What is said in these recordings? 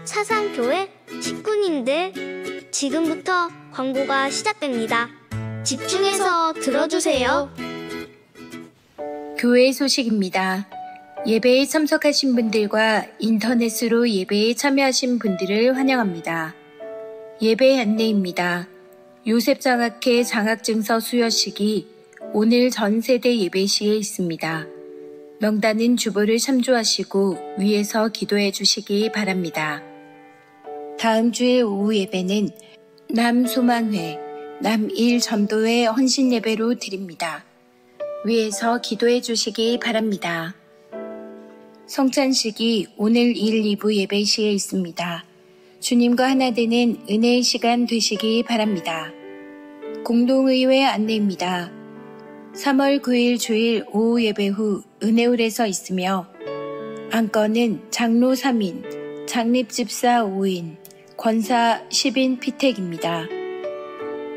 사상교회 식구님들, 지금부터 광고가 시작됩니다. 집중해서 들어주세요. 교회 소식입니다. 예배에 참석하신 분들과 인터넷으로 예배에 참여하신 분들을 환영합니다. 예배 안내입니다. 요셉장학회 장학증서 수여식이 오늘 전 세대 예배시에 있습니다. 명단은 주보를 참조하시고 위에서 기도해 주시기 바랍니다. 다음 주의 오후 예배는 남소망회, 남1 전도회 헌신 예배로 드립니다. 위에서 기도해 주시기 바랍니다. 성찬식이 오늘 1, 2부 예배 시에 있습니다. 주님과 하나 되는 은혜의 시간 되시기 바랍니다. 공동의회 안내입니다. 3월 9일 주일 오후 예배 후 은혜홀에서 있으며 안건은 장로 3인, 장립집사 5인, 권사 10인 피택입니다.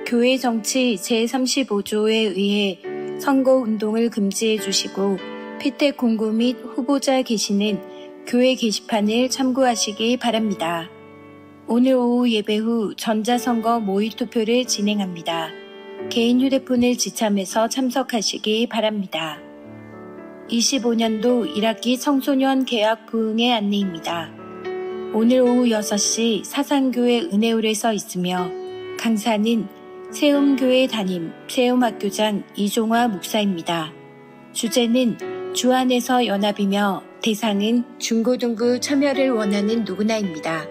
교회 정치 제35조에 의해 선거운동을 금지해 주시고 피택 공고 및 후보자 게시는 교회 게시판을 참고하시기 바랍니다. 오늘 오후 예배 후 전자선거 모의투표를 진행합니다. 개인 휴대폰을 지참해서 참석하시기 바랍니다. 25년도 1학기 청소년 개학 부흥의 안내입니다. 오늘 오후 6시 사상교회 은혜홀에서 있으며 강사는 세움교회 담임 세움학교장 이종화 목사입니다. 주제는 주 안에서 연합이며 대상은 중고등부 참여를 원하는 누구나입니다.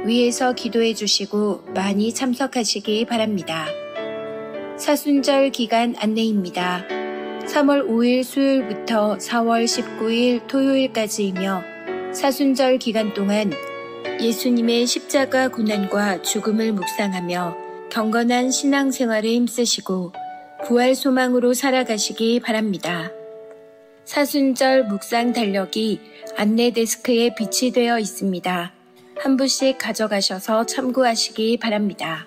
위에서 기도해 주시고 많이 참석하시기 바랍니다. 사순절 기간 안내입니다. 3월 5일 수요일부터 4월 19일 토요일까지이며 사순절 기간 동안 예수님의 십자가 고난과 죽음을 묵상하며 경건한 신앙생활에 힘쓰시고 부활 소망으로 살아가시기 바랍니다. 사순절 묵상 달력이 안내 데스크에 비치되어 있습니다. 한 부씩 가져가셔서 참고하시기 바랍니다.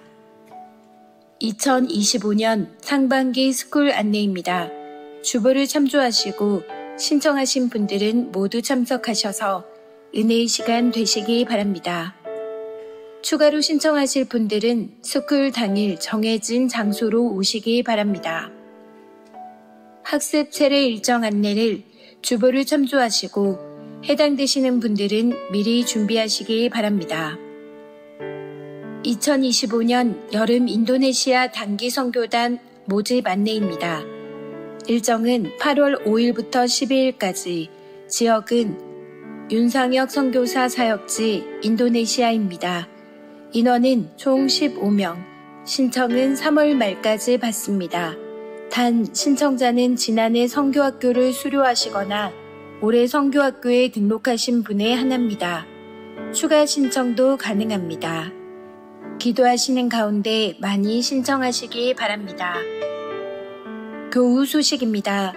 2025년 상반기 스쿨 안내입니다. 주보를 참조하시고 신청하신 분들은 모두 참석하셔서 은혜의 시간 되시기 바랍니다. 추가로 신청하실 분들은 스쿨 당일 정해진 장소로 오시기 바랍니다. 학습 세례 일정 안내를 주보를 참조하시고 해당되시는 분들은 미리 준비하시기 바랍니다. 2025년 여름 인도네시아 단기 선교단 모집 안내입니다. 일정은 8월 5일부터 12일까지, 지역은 윤상혁 선교사 사역지 인도네시아입니다. 인원은 총 15명, 신청은 3월 말까지 받습니다. 단 신청자는 지난해 선교학교를 수료하시거나 올해 선교학교에 등록하신 분에 한합니다. 추가 신청도 가능합니다. 기도하시는 가운데 많이 신청하시기 바랍니다. 교우 소식입니다.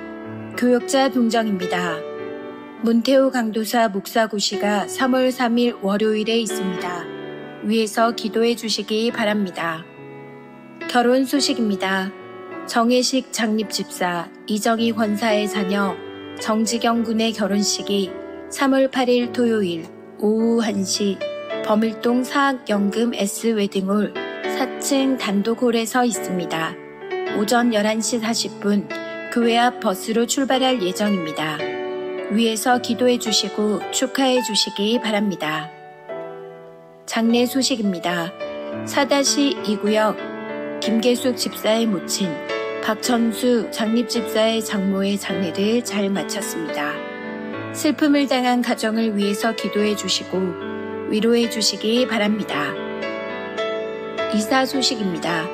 교역자 동정입니다. 문태호 강도사 목사고시가 3월 3일 월요일에 있습니다. 위에서 기도해 주시기 바랍니다. 결혼 소식입니다. 정혜식 장립집사 이정희 권사의 자녀 정지경 군의 결혼식이 3월 8일 토요일 오후 1시 범일동 사학연금 S웨딩홀 4층 단독홀에서 있습니다. 오전 11시 40분 교회 앞 버스로 출발할 예정입니다. 위에서 기도해 주시고 축하해 주시기 바랍니다. 장례 소식입니다. 4-2구역 김계숙 집사의 모친 박천수 장립집사의 장모의 장례를 잘 마쳤습니다. 슬픔을 당한 가정을 위해서 기도해 주시고 위로해 주시기 바랍니다. 이사 소식입니다.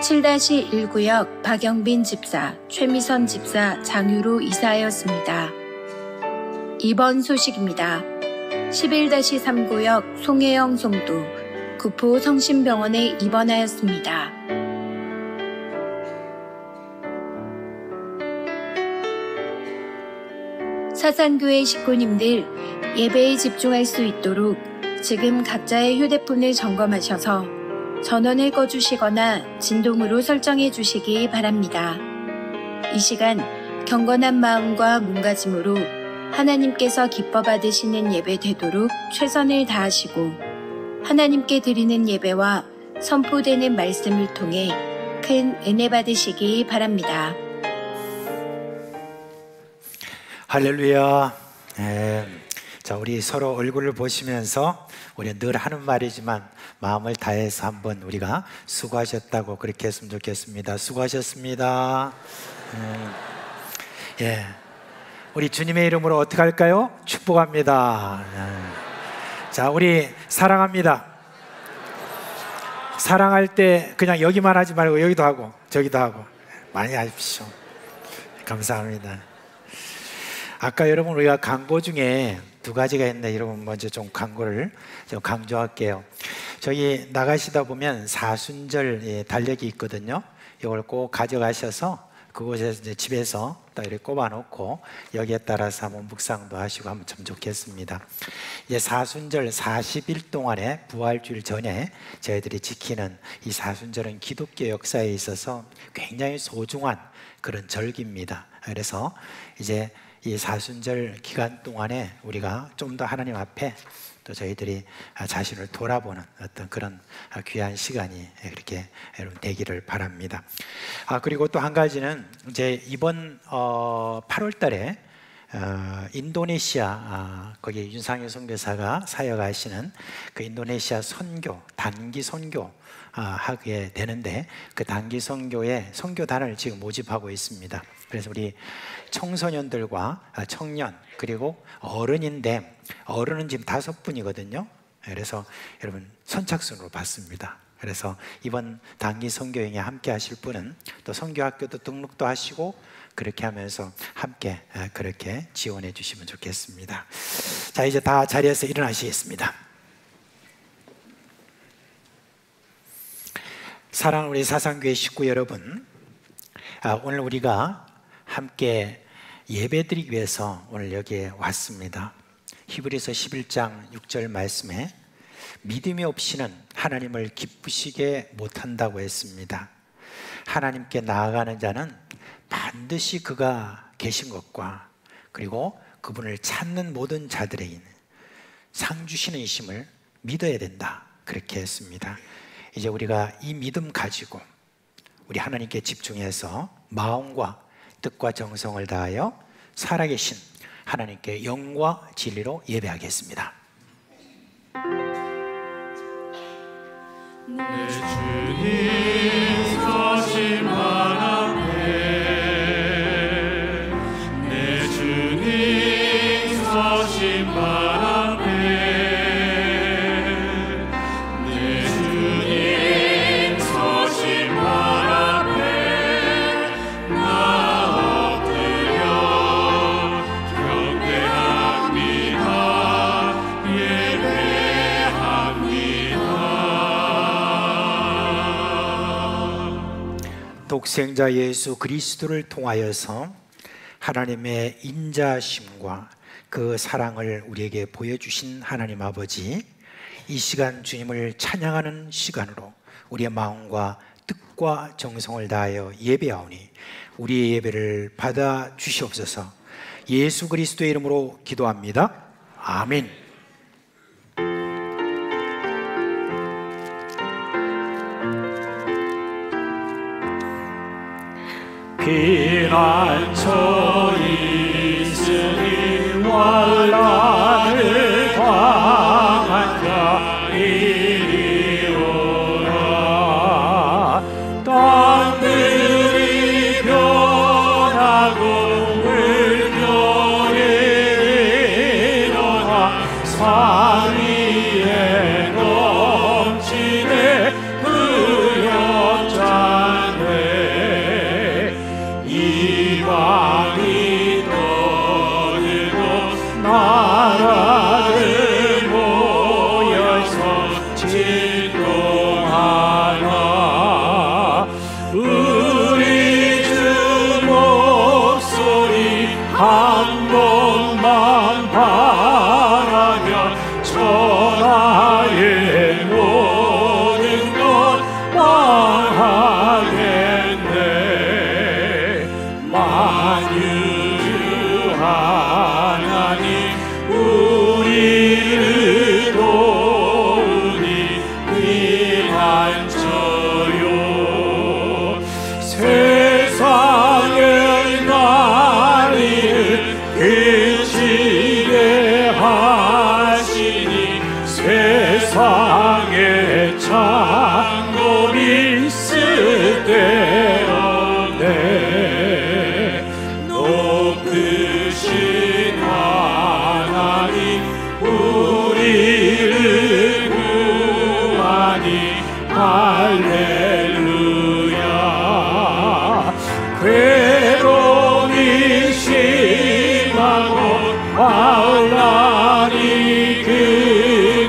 7-1구역 박영빈 집사, 최미선 집사 장유로 이사하였습니다. 입원 소식입니다. 11-3구역 송혜영 송도, 구포 성심병원에 입원하였습니다. 사상교회 식구님들, 예배에 집중할 수 있도록 지금 각자의 휴대폰을 점검하셔서 전원을 꺼주시거나 진동으로 설정해 주시기 바랍니다. 이 시간 경건한 마음과 몸가짐으로 하나님께서 기뻐 받으시는 예배 되도록 최선을 다하시고 하나님께 드리는 예배와 선포되는 말씀을 통해 큰 은혜 받으시기 바랍니다. 할렐루야. 자, 우리 서로 얼굴을 보시면서 우리 늘 하는 말이지만 마음을 다해서 한번 우리가 수고하셨다고 그렇게 했으면 좋겠습니다. 수고하셨습니다. 예, 우리 주님의 이름으로 어떻게 할까요? 축복합니다. 자, 우리 사랑합니다. 사랑할 때 그냥 여기만 하지 말고 여기도 하고 저기도 하고 많이 하십시오. 감사합니다. 아까 여러분 우리가 광고 중에 두 가지가 있는데 여러분 먼저 좀 광고를 좀 강조할게요. 저기 나가시다 보면 사순절 달력이 있거든요. 이걸 꼭 가져가셔서 그곳에서 이제 집에서 딱 이렇게 꼽아놓고 여기에 따라서 한번 묵상도 하시고 하면 참 좋겠습니다. 이제 사순절 40일 동안에 부활주일 전에 저희들이 지키는 이 사순절은 기독교 역사에 있어서 굉장히 소중한 그런 절기입니다. 그래서 이제 이 사순절 기간 동안에 우리가 좀 더 하나님 앞에 또 저희들이 자신을 돌아보는 어떤 그런 귀한 시간이 그렇게 여러분 되기를 바랍니다. 그리고 또 한 가지는 이제 이번 8월 달에 인도네시아 거기 윤상현 선교사가 사역하시는 그 인도네시아 선교 단기 선교 하게 되는데 그 단기 선교에 선교단을 지금 모집하고 있습니다. 그래서 우리 청소년들과 청년 그리고 어른인데 어른은 지금 5분이거든요. 그래서 여러분 선착순으로 받습니다. 그래서 이번 단기 선교행에 함께 하실 분은 또 선교학교도 등록도 하시고 그렇게 하면서 함께 그렇게 지원해 주시면 좋겠습니다. 자, 이제 다 자리에서 일어나시겠습니다. 사랑하는 우리 사상교회 식구 여러분, 오늘 우리가 함께 예배드리기 위해서 오늘 여기에 왔습니다. 히브리서 11장 6절 말씀에 믿음이 없이는 하나님을 기쁘시게 못한다고 했습니다. 하나님께 나아가는 자는 반드시 그가 계신 것과 그리고 그분을 찾는 모든 자들에게 상 주시는 이심을 믿어야 된다 그렇게 했습니다. 이제 우리가 이 믿음 가지고 우리 하나님께 집중해서 마음과 뜻과 정성을 다하여 살아계신 하나님께 영과 진리로 예배하겠습니다. 내 주님 서신 발 앞에 내 주님 서신 발 앞에 내 주님 서신 발 앞에 나 엎드려 경배합니다. 독생자 예수 그리스도를 통하여서 하나님의 인자심과 그 사랑을 우리에게 보여주신 하나님 아버지, 이 시간 주님을 찬양하는 시간으로 우리의 마음과 뜻과 정성을 다하여 예배하오니 우리의 예배를 받아 주시옵소서. 예수 그리스도의 이름으로 기도합니다. 아멘. 피난처 있으니 환난을 당한 자 이리 오라. 땅들이 변하고 물결이 일어나 산 위에 넘치네 그 역자네. 이방이 떠들고 나라들 모여서 진동하나. 우리 주 목소리 한 번만 바라면 천하의 모든 것 망하겠네. 만유 하나님 우리를 구하니 할렐루야. 괴로움이 심하고 환난이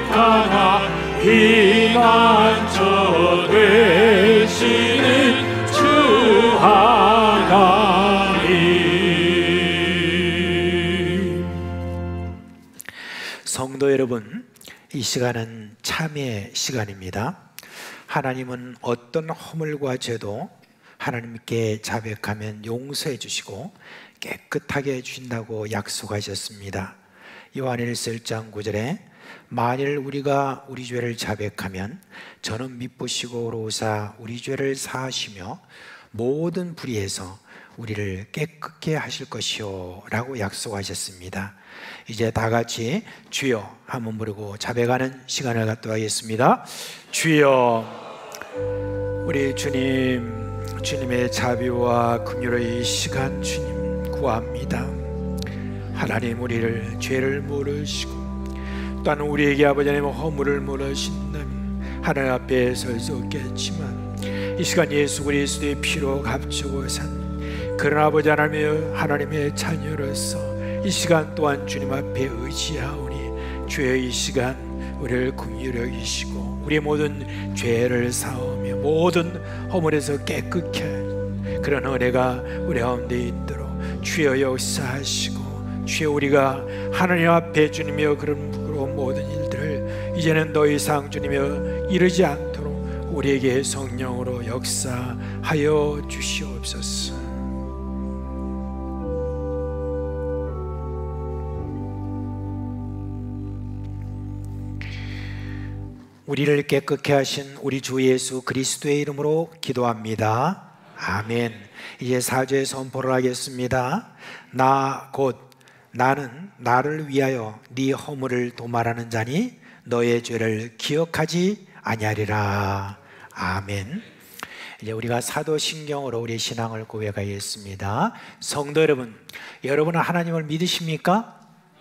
극하나 피난처 되시는 주 하나님. 성도 여러분, 이 시간은 참회의 시간입니다. 하나님은 어떤 허물과 죄도 하나님께 자백하면 용서해 주시고 깨끗하게 해주신다고 약속하셨습니다. 요한일서 1장 9절에 만일 우리가 우리 죄를 자백하면 저는 미쁘시고 의로우사 우리 죄를 사하시며 모든 불의에서 우리를 깨끗게 하실 것이요 라고 약속하셨습니다. 이제 다 같이 주여 한번 부르고 자백하는 시간을 갖도록 하겠습니다. 주여, 우리 주님의 자비와 긍휼의 이 시간 주님 구합니다. 하나님, 우리를 죄를 모르시고 또한 우리에게 아버지 하나님 허물을 모르신다면 하나님 앞에 설 수 없겠지만 이 시간 예수 그리스도의 피로 값주고 산 그런 아버지 하나님의 자녀로서 이 시간 또한 주님 앞에 의지하오니 주여, 이 시간 우리를 긍휼히 여기시고 우리의 모든 죄를 사하며 모든 허물에서 깨끗게 그런 은혜가 우리 가운데 있도록 주여 역사하시고, 주여 우리가 하나님 앞에 주님이여 그런 모든 일들을 이제는 더 이상 주님이여 이르지 않도록 우리에게 성령으로 역사하여 주시옵소서. 우리를 깨끗게 하신 우리 주 예수 그리스도의 이름으로 기도합니다. 아멘. 이제 사죄의 선포를 하겠습니다. 나는 나를 위하여 네 허물을 도말하는 자니 너의 죄를 기억하지 아니하리라. 아멘. 이제 우리가 사도신경으로 우리 신앙을 고백하겠습니다. 성도 여러분, 여러분은 하나님을 믿으십니까?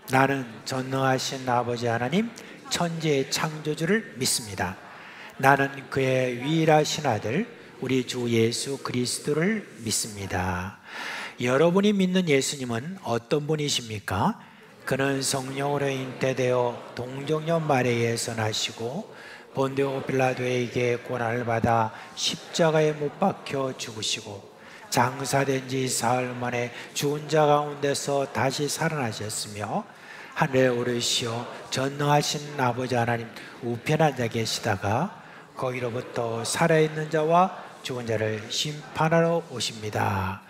나는 전능하신 아버지 하나님 천지의 창조주를 믿습니다. 나는 그의 유일하신 아들 우리 주 예수 그리스도를 믿습니다. 여러분이 믿는 예수님은 어떤 분이십니까? 그는 성령으로 잉태되어 동정녀 마리아에서 나시고 본디오 빌라도에게 고난을 받아 십자가에 못 박혀 죽으시고 장사된 지 사흘 만에 죽은 자 가운데서 다시 살아나셨으며 하늘에 오르시어 전능하신 아버지 하나님 우편에 앉아 계시다가 거기로부터 살아있는 자와 죽은 자를 심판하러 오십니다.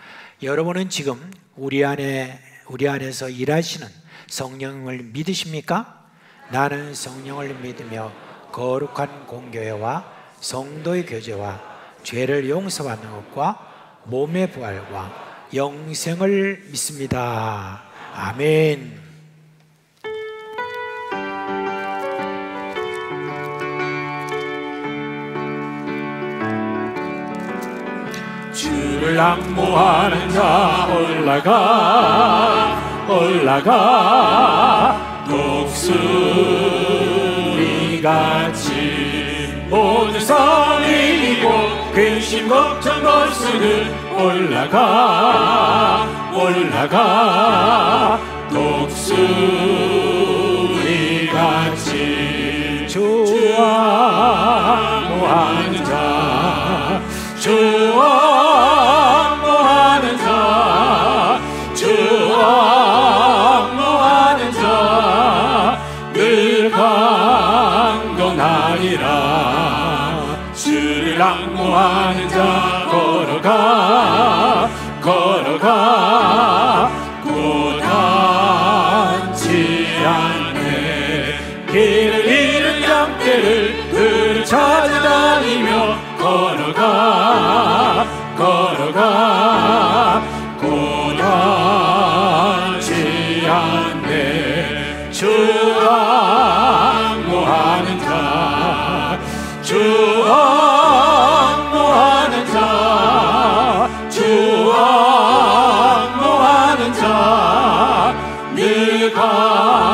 여러분은 지금 우리 안에서 일하시는 성령을 믿으십니까? 나는 성령을 믿으며 거룩한 공교회와 성도의 교제와 죄를 용서받는 것과 몸의 부활과 영생을 믿습니다. 아멘. 주를 앙모하는 자 올라가 독수리같이 모든 성이고 근심 걱정 벌쓰는 올라가 독수리같이 주와 모하는 자 주와 모하는 자 늘 강건하리라. 주를 앙모하는 자 걸어가 고단치 않네. 길을 잃은 양떼를 늘 찾아다니며 걸어가 고단치 않네. 주와 모하는 자 늘 강건하리라.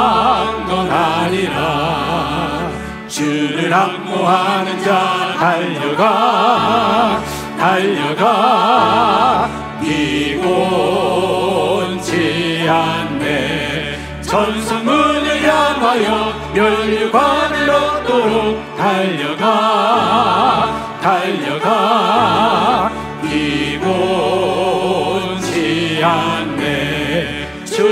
주를 앙모하는 자 달려가 달려가 비곤치 않네 천성문을 향하여 멸류관을 얻도록 달려가 달려가 비곤치 않네 주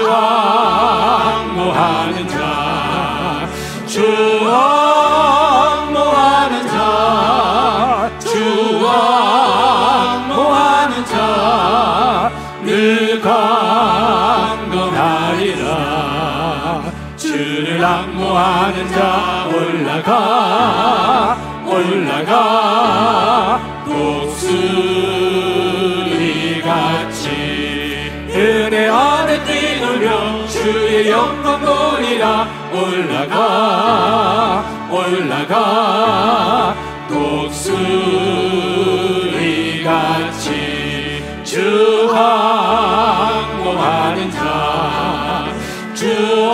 앙모하는 자 주 앙모하는 자 주 앙모하는 자 늘 강건하리라 주를 앙모하는 자 올라가 올라가 독수리같이 은혜 안에 뛰누려 주의 영광 보리라 올라가 올라가 독수리같이 주 앙모하는 자 주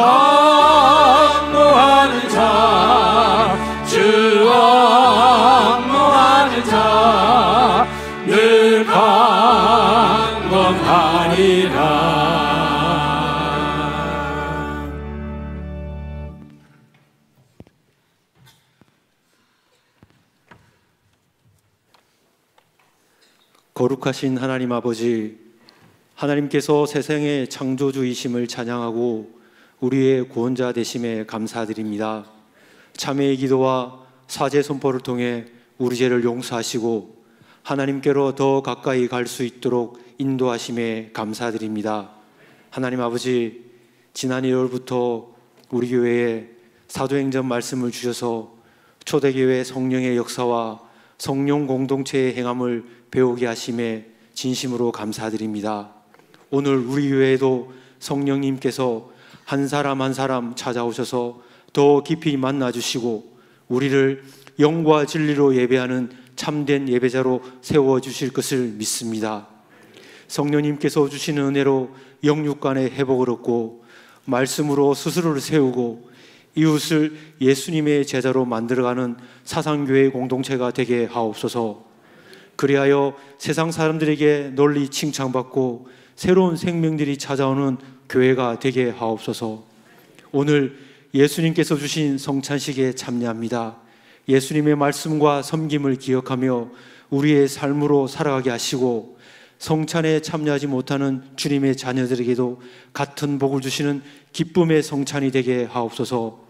앙모하는 자 주 앙모하는 자 늘 강건하리라 거룩하신 하나님 아버지, 하나님께서 세상의 창조주이심을 찬양하고 우리의 구원자 되심에 감사드립니다. 참회의 기도와 사죄 선포를 통해 우리 죄를 용서하시고 하나님께로 더 가까이 갈 수 있도록 인도하심에 감사드립니다. 하나님 아버지, 지난 1월부터 우리 교회에 사도행전 말씀을 주셔서 초대교회 성령의 역사와 성령 공동체의 행함을 배우게 하심에 진심으로 감사드립니다. 오늘 우리 교회에도 성령님께서 한 사람 한 사람 찾아오셔서 더 깊이 만나주시고 우리를 영과 진리로 예배하는 참된 예배자로 세워주실 것을 믿습니다. 성령님께서 주시는 은혜로 영육간의 회복을 얻고 말씀으로 스스로를 세우고 이웃을 예수님의 제자로 만들어가는 사상교회 공동체가 되게 하옵소서. 그리하여 세상 사람들에게 널리 칭찬받고 새로운 생명들이 찾아오는 교회가 되게 하옵소서. 오늘 예수님께서 주신 성찬식에 참여합니다. 예수님의 말씀과 섬김을 기억하며 우리의 삶으로 살아가게 하시고 성찬에 참여하지 못하는 주님의 자녀들에게도 같은 복을 주시는 기쁨의 성찬이 되게 하옵소서.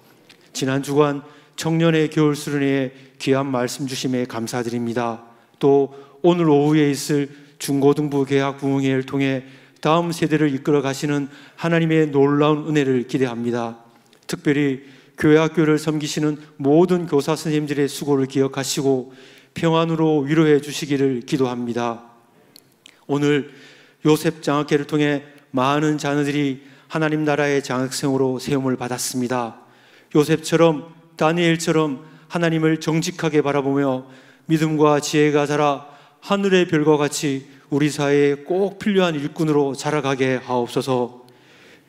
지난 주간 청년의 겨울 수련회에 귀한 말씀 주심에 감사드립니다. 또 오늘 오후에 있을 중고등부 개학 부흥회를 통해 다음 세대를 이끌어 가시는 하나님의 놀라운 은혜를 기대합니다. 특별히 교회 학교를 섬기시는 모든 교사 선생님들의 수고를 기억하시고 평안으로 위로해 주시기를 기도합니다. 오늘 요셉 장학회를 통해 많은 자녀들이 하나님 나라의 장학생으로 세움을 받았습니다. 요셉처럼 다니엘처럼 하나님을 정직하게 바라보며 믿음과 지혜가 자라 하늘의 별과 같이 우리 사회에 꼭 필요한 일꾼으로 자라가게 하옵소서.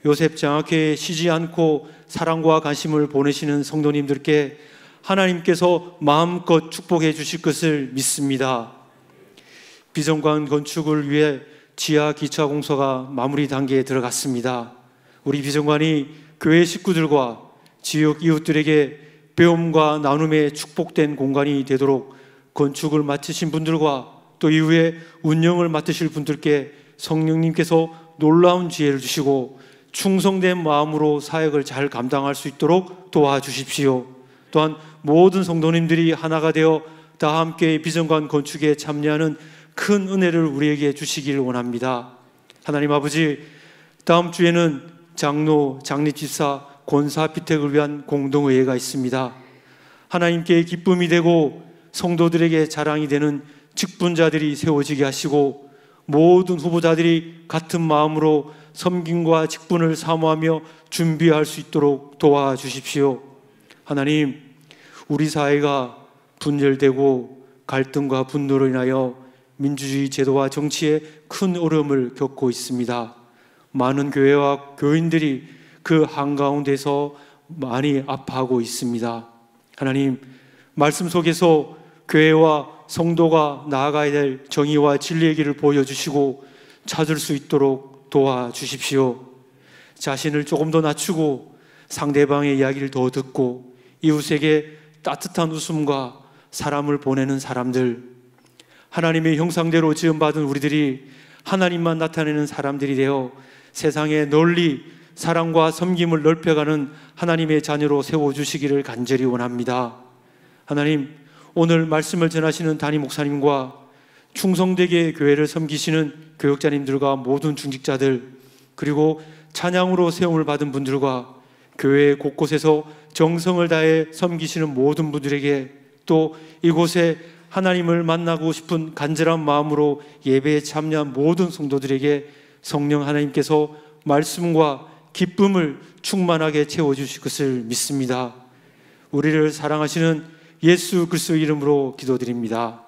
요셉 장학회에 쉬지 않고 사랑과 관심을 보내시는 성도님들께 하나님께서 마음껏 축복해 주실 것을 믿습니다. 비전관 건축을 위해 지하 기차 공사가 마무리 단계에 들어갔습니다. 우리 비전관이 교회 식구들과 지역 이웃들에게 배움과 나눔에 축복된 공간이 되도록 건축을 맡으신 분들과 또 이후에 운영을 맡으실 분들께 성령님께서 놀라운 지혜를 주시고 충성된 마음으로 사역을 잘 감당할 수 있도록 도와주십시오. 또한 모든 성도님들이 하나가 되어 다 함께 비전관 건축에 참여하는 큰 은혜를 우리에게 주시기를 원합니다. 하나님 아버지, 다음 주에는 장로, 장립집사, 권사 피택을 위한 공동의회가 있습니다. 하나님께 기쁨이 되고 성도들에게 자랑이 되는 직분자들이 세워지게 하시고 모든 후보자들이 같은 마음으로 섬김과 직분을 사모하며 준비할 수 있도록 도와주십시오. 하나님, 우리 사회가 분열되고 갈등과 분노로 인하여 민주주의 제도와 정치에 큰 어려움을 겪고 있습니다. 많은 교회와 교인들이 그 한가운데서 많이 아파하고 있습니다. 하나님, 말씀 속에서 교회와 성도가 나아가야 될 정의와 진리의 길을 보여주시고 찾을 수 있도록 도와주십시오. 자신을 조금 더 낮추고 상대방의 이야기를 더 듣고 이웃에게 따뜻한 웃음과 사람을 보내는 사람들, 하나님의 형상대로 지음받은 우리들이 하나님만 나타내는 사람들이 되어 세상에 널리 사랑과 섬김을 넓혀가는 하나님의 자녀로 세워주시기를 간절히 원합니다. 하나님, 오늘 말씀을 전하시는 담임 목사님과 충성되게 교회를 섬기시는 교역자님들과 모든 중직자들, 그리고 찬양으로 세움을 받은 분들과 교회 곳곳에서 정성을 다해 섬기시는 모든 분들에게, 또 이곳에 하나님을 만나고 싶은 간절한 마음으로 예배에 참여한 모든 성도들에게 성령 하나님께서 말씀과 기쁨을 충만하게 채워주실 것을 믿습니다. 우리를 사랑하시는 예수 그리스도의 이름으로 기도드립니다.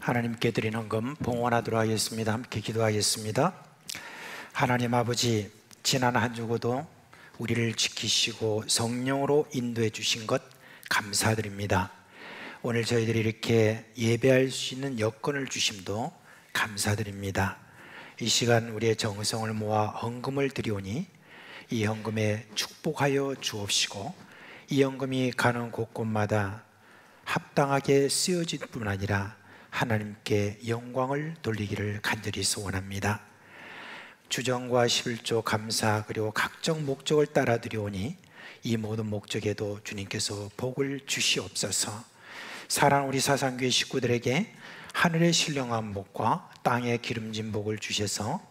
하나님께 드린 헌금 봉헌하도록 하겠습니다. 함께 기도하겠습니다. 하나님 아버지, 지난 한 주고도 우리를 지키시고 성령으로 인도해 주신 것 감사드립니다. 오늘 저희들이 이렇게 예배할 수 있는 여건을 주심도 감사드립니다. 이 시간 우리의 정성을 모아 헌금을 드리오니 이 헌금에 축복하여 주옵시고 이 헌금이 가는 곳곳마다 합당하게 쓰여질 뿐 아니라 하나님께 영광을 돌리기를 간절히 소원합니다. 주정과 11조 감사 그리고 각종 목적을 따라 드리오니 이 모든 목적에도 주님께서 복을 주시옵소서. 사랑하는 우리 사상교회 식구들에게 하늘의 신령한 복과 땅의 기름진 복을 주셔서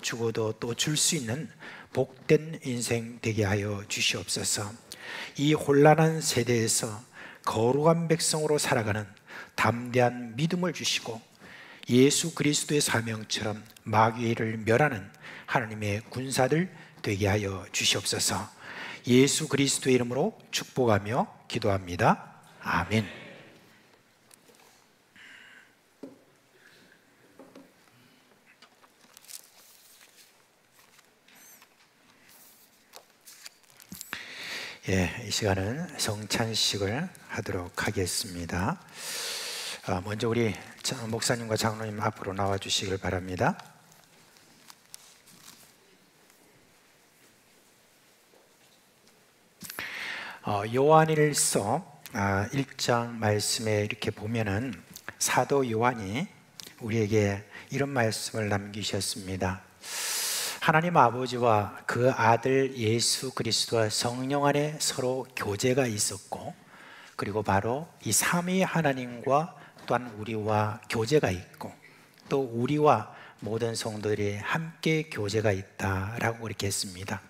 죽어도 또 줄 수 있는 복된 인생 되게 하여 주시옵소서. 이 혼란한 세대에서 거룩한 백성으로 살아가는 담대한 믿음을 주시고 예수 그리스도의 사명처럼 마귀를 멸하는 하나님의 군사들 되게 하여 주시옵소서. 예수 그리스도의 이름으로 축복하며 기도합니다. 아멘. 이 시간은 성찬식을 하도록 하겠습니다. 먼저 우리 목사님과 장로님 앞으로 나와 주시길 바랍니다. 요한일서 1장 말씀에 이렇게 보면은 사도 요한이 우리에게 이런 말씀을 남기셨습니다. 하나님 아버지와 그 아들 예수 그리스도와 성령 안에 서로 교제가 있었고, 그리고 바로 이 삼위 하나님과 또한 우리와 교제가 있고, 또 우리와 모든 성도들이 함께 교제가 있다라고 그렇게 했습니다.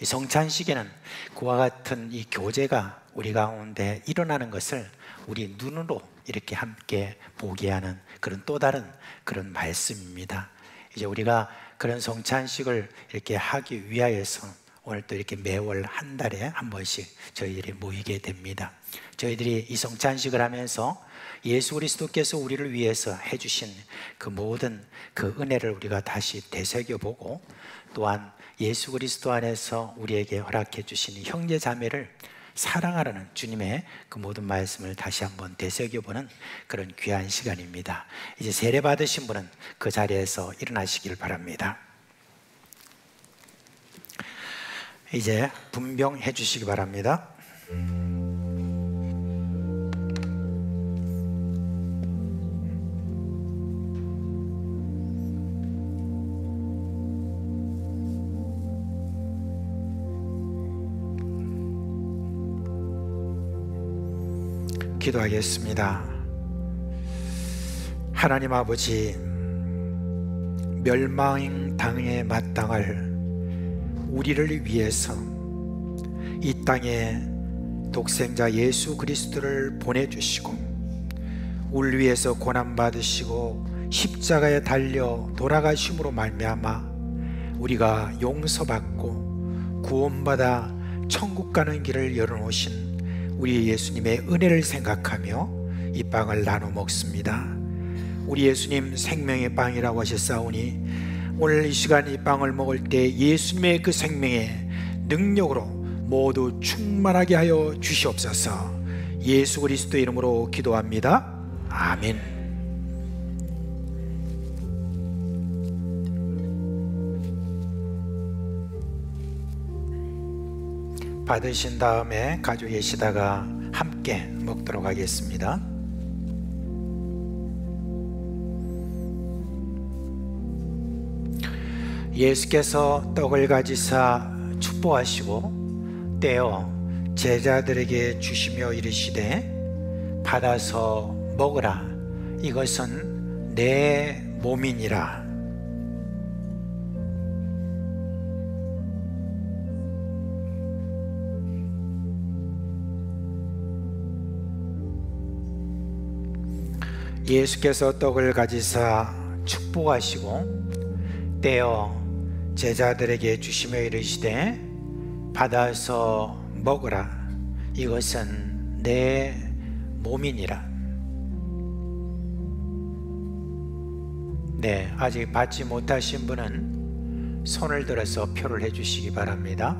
이 성찬식에는 그와 같은 이 교제가 우리 가운데 일어나는 것을 우리 눈으로 이렇게 함께 보게 하는 그런 또 다른 그런 말씀입니다. 이제 우리가 그런 성찬식을 이렇게 하기 위하여서 오늘 또 이렇게 매월 한 달에 한 번씩 저희들이 모이게 됩니다. 저희들이 이 성찬식을 하면서 예수 그리스도께서 우리를 위해서 해주신 그 모든 그 은혜를 우리가 다시 되새겨보고, 또한 예수 그리스도 안에서 우리에게 허락해 주신 형제 자매를 사랑하라는 주님의 그 모든 말씀을 다시 한번 되새겨보는 그런 귀한 시간입니다. 이제 세례 받으신 분은 그 자리에서 일어나시길 바랍니다. 이제 분병해 주시기 바랍니다. 기도하겠습니다. 하나님 아버지, 멸망당에 마땅할 우리를 위해서 이 땅에 독생자 예수 그리스도를 보내주시고 우리를 위해서 고난받으시고 십자가에 달려 돌아가심으로 말미암아 우리가 용서받고 구원받아 천국 가는 길을 열어놓으신 우리 예수님의 은혜를 생각하며 이 빵을 나눠 먹습니다. 우리 예수님 생명의 빵이라고 하셨사오니 오늘 이 시간 이 빵을 먹을 때 예수님의 그 생명의 능력으로 모두 충만하게 하여 주시옵소서. 예수 그리스도 이름으로 기도합니다. 아멘. 받으신 다음에 가지고 계시다가 함께 먹도록 하겠습니다. 예수께서 떡을 가지사 축복하시고 떼어 제자들에게 주시며 이르시되 받아서 먹으라, 이것은 내 몸이니라. 예수께서 떡을 가지사 축복하시고 떼어 제자들에게 주시며 이르시되 받아서 먹으라, 이것은 내 몸이니라. 네, 아직 받지 못하신 분은 손을 들어서 표를 해주시기 바랍니다.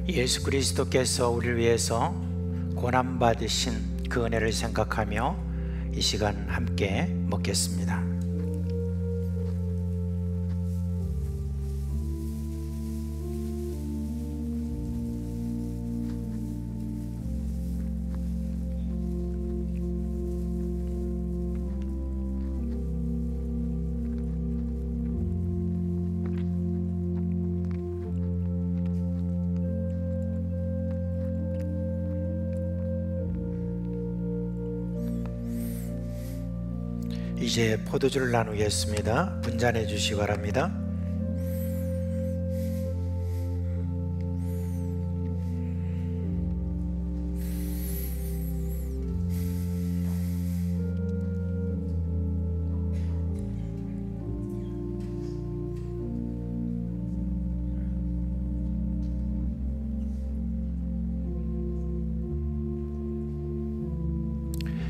예수 그리스도께서 우리를 위해서 고난받으신 그 은혜를 생각하며 이 시간 함께 먹겠습니다. 이제 포도주를 나누겠습니다. 분잔해 주시기 바랍니다.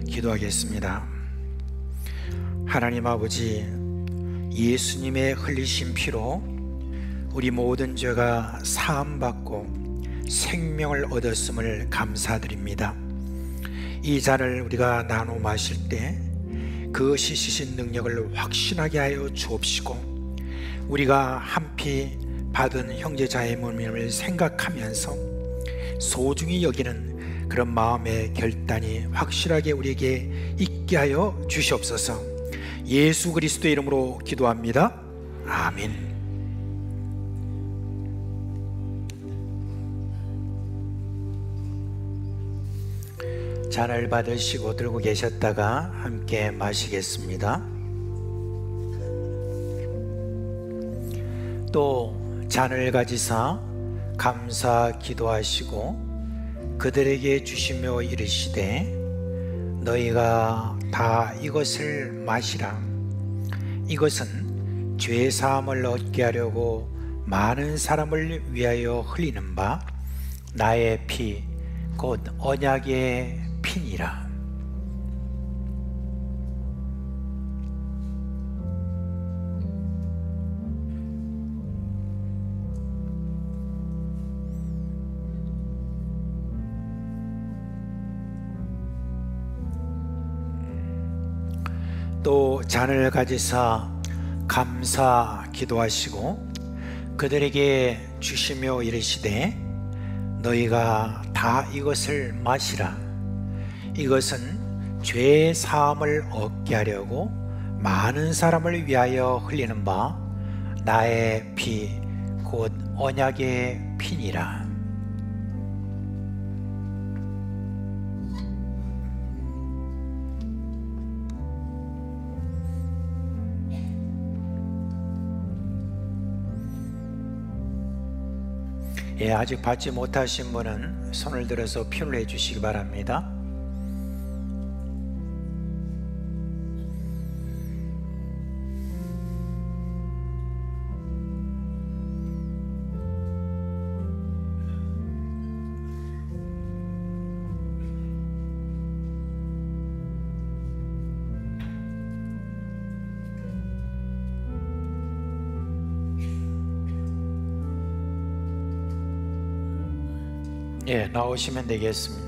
기도하겠습니다. 하나님 아버지, 예수님의 흘리신 피로 우리 모든 죄가 사함받고 생명을 얻었음을 감사드립니다. 이 잔을 우리가 나눠 마실 때 그것이 주신 능력을 확신하게 하여 주옵시고, 우리가 한 피 받은 형제자매님을 생각하면서 소중히 여기는 그런 마음의 결단이 확실하게 우리에게 있게 하여 주시옵소서. 예수 그리스도의 이름으로 기도합니다. 아멘. 잔을 받으시고 들고 계셨다가 함께 마시겠습니다. 또 잔을 가지사 감사 기도하시고 그들에게 주시며 이르시되 너희가 다 이것을 마시라. 이것은 죄 사함을 얻게 하려고 많은 사람을 위하여 흘리는 바 나의 피 곧 언약의 피니라. 또 잔을 가지사 감사 기도하시고 그들에게 주시며 이르시되 너희가 다 이것을 마시라. 이것은 죄 사함을 얻게 하려고 많은 사람을 위하여 흘리는 바 나의 피 곧 언약의 피니라. 예, 아직 받지 못하신 분은 손을 들어서 표를 해주시기 바랍니다. 예, 나오시면 되겠습니다.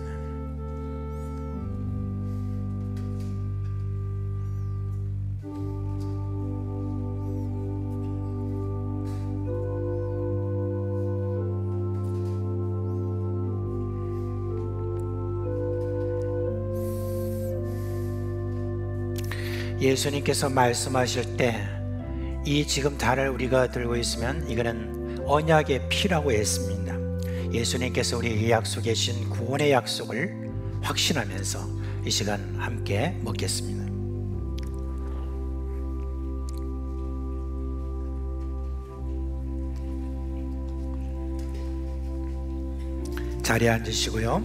예수님께서 말씀하실 때 이 지금 잔을 우리가 들고 있으면 이거는 언약의 피라고 했습니다. 예수님께서 우리에게 약속하신 구원의 약속을 확신하면서 이 시간 함께 먹겠습니다. 자리에 앉으시고요.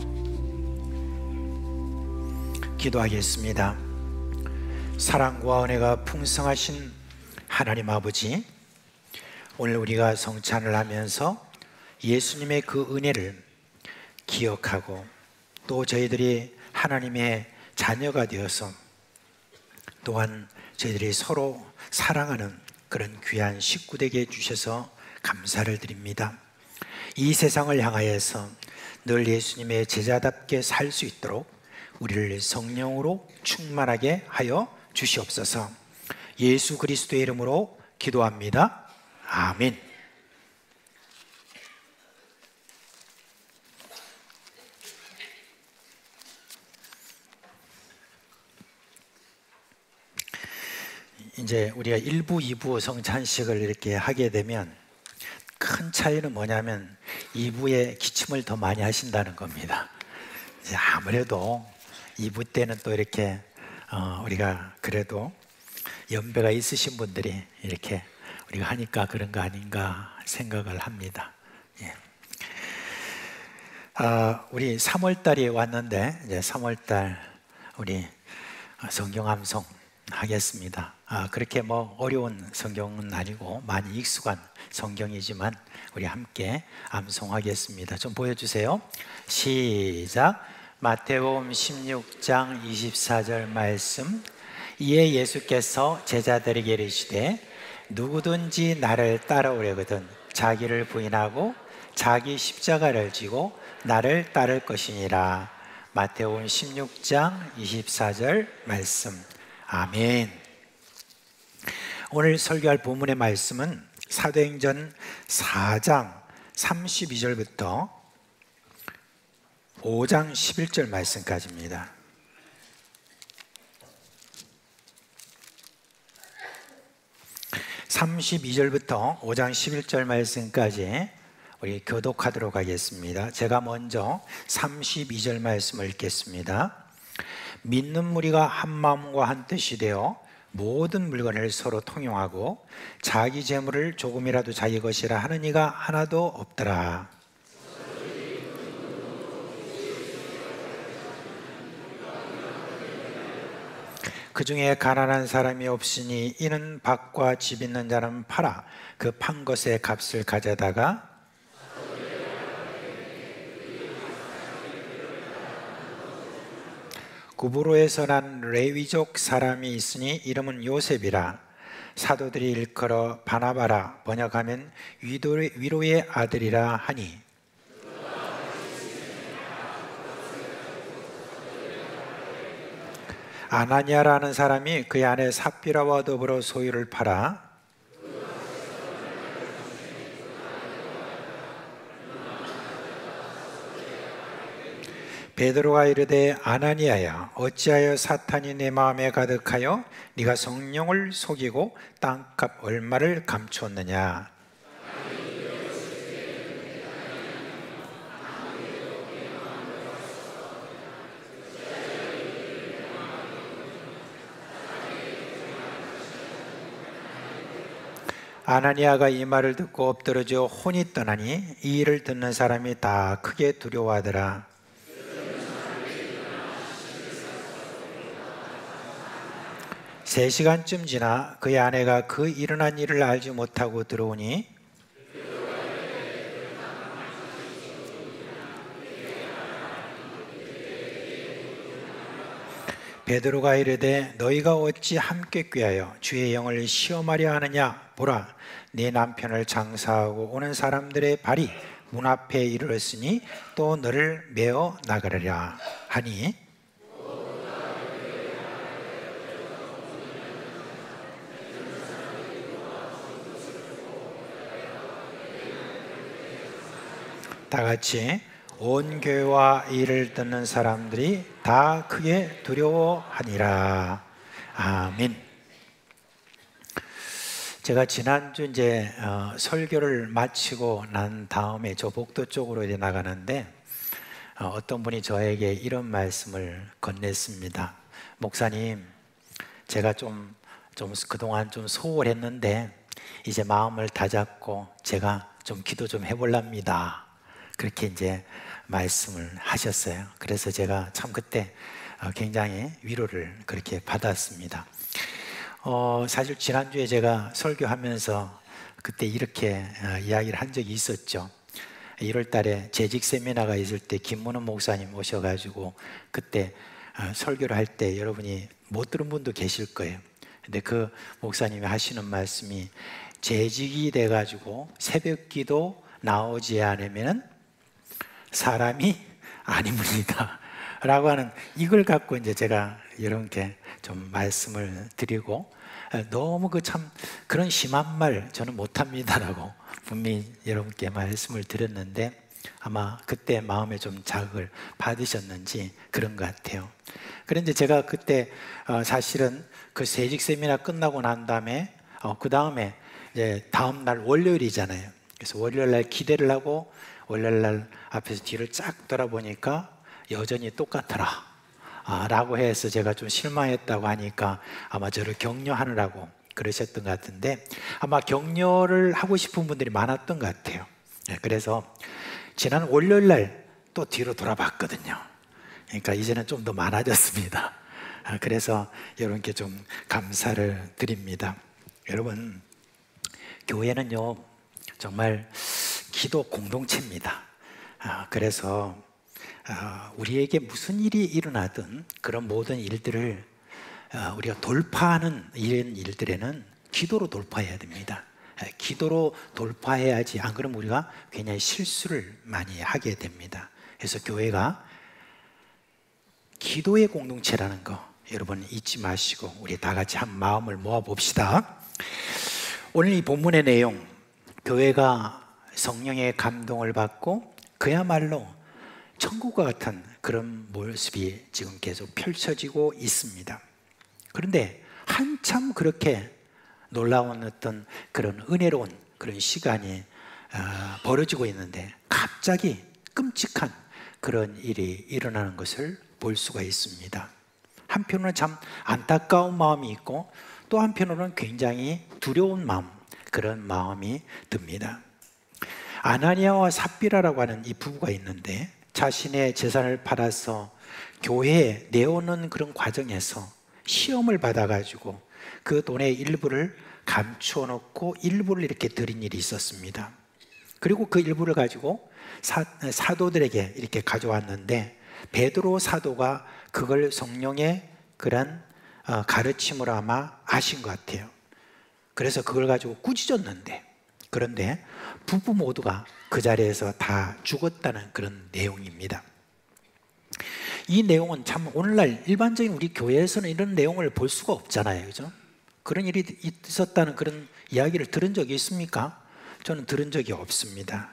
기도하겠습니다. 사랑과 은혜가 풍성하신 하나님 아버지, 오늘 우리가 성찬을 하면서 예수님의 그 은혜를 기억하고 또 저희들이 하나님의 자녀가 되어서 또한 저희들이 서로 사랑하는 그런 귀한 식구 되게 해주셔서 감사를 드립니다. 이 세상을 향하여서 늘 예수님의 제자답게 살 수 있도록 우리를 성령으로 충만하게 하여 주시옵소서. 예수 그리스도의 이름으로 기도합니다. 아멘. 이제 우리가 1부, 2부 성찬식을 이렇게 하게 되면 큰 차이는 뭐냐면 2부에 기침을 더 많이 하신다는 겁니다. 이제 아무래도 2부 때는 또 이렇게 우리가 그래도 연배가 있으신 분들이 이렇게 우리가 하니까 그런 거 아닌가 생각을 합니다. 예. 우리 3월달이 왔는데 이제 3월달 우리 성경 암송 하겠습니다. 그렇게 뭐 어려운 성경은 아니고 많이 익숙한 성경이지만 우리 함께 암송하겠습니다. 좀 보여주세요. 시작. 마태복음 16장 24절 말씀. 이에 예수께서 제자들에게 이르시되 누구든지 나를 따라오려거든 자기를 부인하고 자기 십자가를 지고 나를 따를 것이니라. 마태복음 16장 24절 말씀. 아멘. 오늘 설교할 본문의 말씀은 사도행전 4장 32절부터 5장 11절 말씀까지입니다. (32절부터) 5장 11절 말씀까지 우리 교독하도록 하겠습니다. 제가 먼저 32절 말씀을 읽겠습니다. 믿는 무리가 한 마음과 한 뜻이 되어 모든 물건을 서로 통용하고 자기 재물을 조금이라도 자기 것이라 하는 이가 하나도 없더라. 그 중에 가난한 사람이 없으니 이는 밭과 집 있는 자는 팔아 그 판 것의 값을 가져다가 구브로에서 난 레위족 사람이 있으니 이름은 요셉이라. 사도들이 일컬어 바나바라 번역하면 위로의 아들이라 하니 아나니아라는 사람이 그의 아내 삽비라와 더불어 소유를 팔아 베드로가 이르되 아나니아야 어찌하여 사탄이 내 마음에 가득하여 네가 성령을 속이고 땅값 얼마를 감추었느냐. 아나니아가 이 말을 듣고 엎드러져 혼이 떠나니 이 일을 듣는 사람이 다 크게 두려워하더라. 세 시간쯤 지나 그의 아내가 그 일어난 일을 알지 못하고 들어오니 베드로가 이르되 너희가 어찌 함께 꾀하여 주의 영을 시험하려 하느냐. 보라, 네 남편을 장사하고 오는 사람들의 발이 문 앞에 이르렀으니 또 너를 메어 나가리라 하니 다 같이 온 교회와 이를 듣는 사람들이 다 크게 두려워하니라. 아멘. 제가 지난주 이제 설교를 마치고 난 다음에 저 복도 쪽으로 이제 나가는데 어떤 분이 저에게 이런 말씀을 건넸습니다. 목사님, 제가 좀 그동안 좀 소홀했는데 이제 마음을 다잡고 제가 좀 기도 좀 해볼랍니다. 그렇게 이제 말씀을 하셨어요. 그래서 제가 참 그때 굉장히 위로를 그렇게 받았습니다. 사실 지난주에 제가 설교하면서 그때 이렇게 이야기를 한 적이 있었죠. 1월 달에 재직 세미나가 있을 때 김문원 목사님 오셔가지고 그때 설교를 할 때 여러분이 못 들은 분도 계실 거예요. 근데 그 목사님이 하시는 말씀이 재직이 돼가지고 새벽 기도 나오지 않으면 사람이 아닙니다 라고 하는 이걸 갖고 이제 제가 여러분께 좀 말씀을 드리고, 너무 참 그런 심한 말 저는 못합니다라고 분명히 여러분께 말씀을 드렸는데 아마 그때 마음에 좀 자극을 받으셨는지 그런 것 같아요. 그런데 제가 그때 사실은 그 재직 세미나 끝나고 난 다음에 그 다음에 이제 다음 날 월요일이잖아요. 그래서 월요일 날 기대를 하고 월요일 날 앞에서 뒤를 쫙 돌아보니까 여전히 똑같더라 라고 해서 제가 좀 실망했다고 하니까 아마 저를 격려하느라고 그러셨던 것 같은데, 아마 격려를 하고 싶은 분들이 많았던 것 같아요. 그래서 지난 월요일 날 또 뒤로 돌아봤거든요. 그러니까 이제는 좀 더 많아졌습니다. 그래서 여러분께 좀 감사를 드립니다. 여러분, 교회는요 정말 기도 공동체입니다. 그래서 우리에게 무슨 일이 일어나든 그런 모든 일들을 우리가 돌파하는 이런 일들에는 기도로 돌파해야 됩니다. 기도로 돌파해야지, 안 그러면 우리가 굉장히 실수를 많이 하게 됩니다. 그래서 교회가 기도의 공동체라는 거 여러분 잊지 마시고 우리 다 같이 한 마음을 모아 봅시다. 오늘 이 본문의 내용, 교회가 성령의 감동을 받고 그야말로 천국과 같은 그런 모습이 지금 계속 펼쳐지고 있습니다. 그런데 한참 그렇게 놀라운 어떤 그런 은혜로운 그런 시간이 벌어지고 있는데 갑자기 끔찍한 그런 일이 일어나는 것을 볼 수가 있습니다. 한편으로는 참 안타까운 마음이 있고 또 한편으로는 굉장히 두려운 마음, 그런 마음이 듭니다. 아나니아와 삽비라라고 하는 이 부부가 있는데 자신의 재산을 팔아서 교회에 내오는 그런 과정에서 시험을 받아가지고 그 돈의 일부를 감추어 놓고 일부를 이렇게 드린 일이 있었습니다. 그리고 그 일부를 가지고 사도들에게 이렇게 가져왔는데 베드로 사도가 그걸 성령의 그런 가르침으로 아마 아신 것 같아요. 그래서 그걸 가지고 꾸짖었는데, 그런데 부부 모두가 그 자리에서 다 죽었다는 그런 내용입니다. 이 내용은 참 오늘날 일반적인 우리 교회에서는 이런 내용을 볼 수가 없잖아요, 그죠? 그런 일이 있었다는 그런 이야기를 들은 적이 있습니까? 저는 들은 적이 없습니다.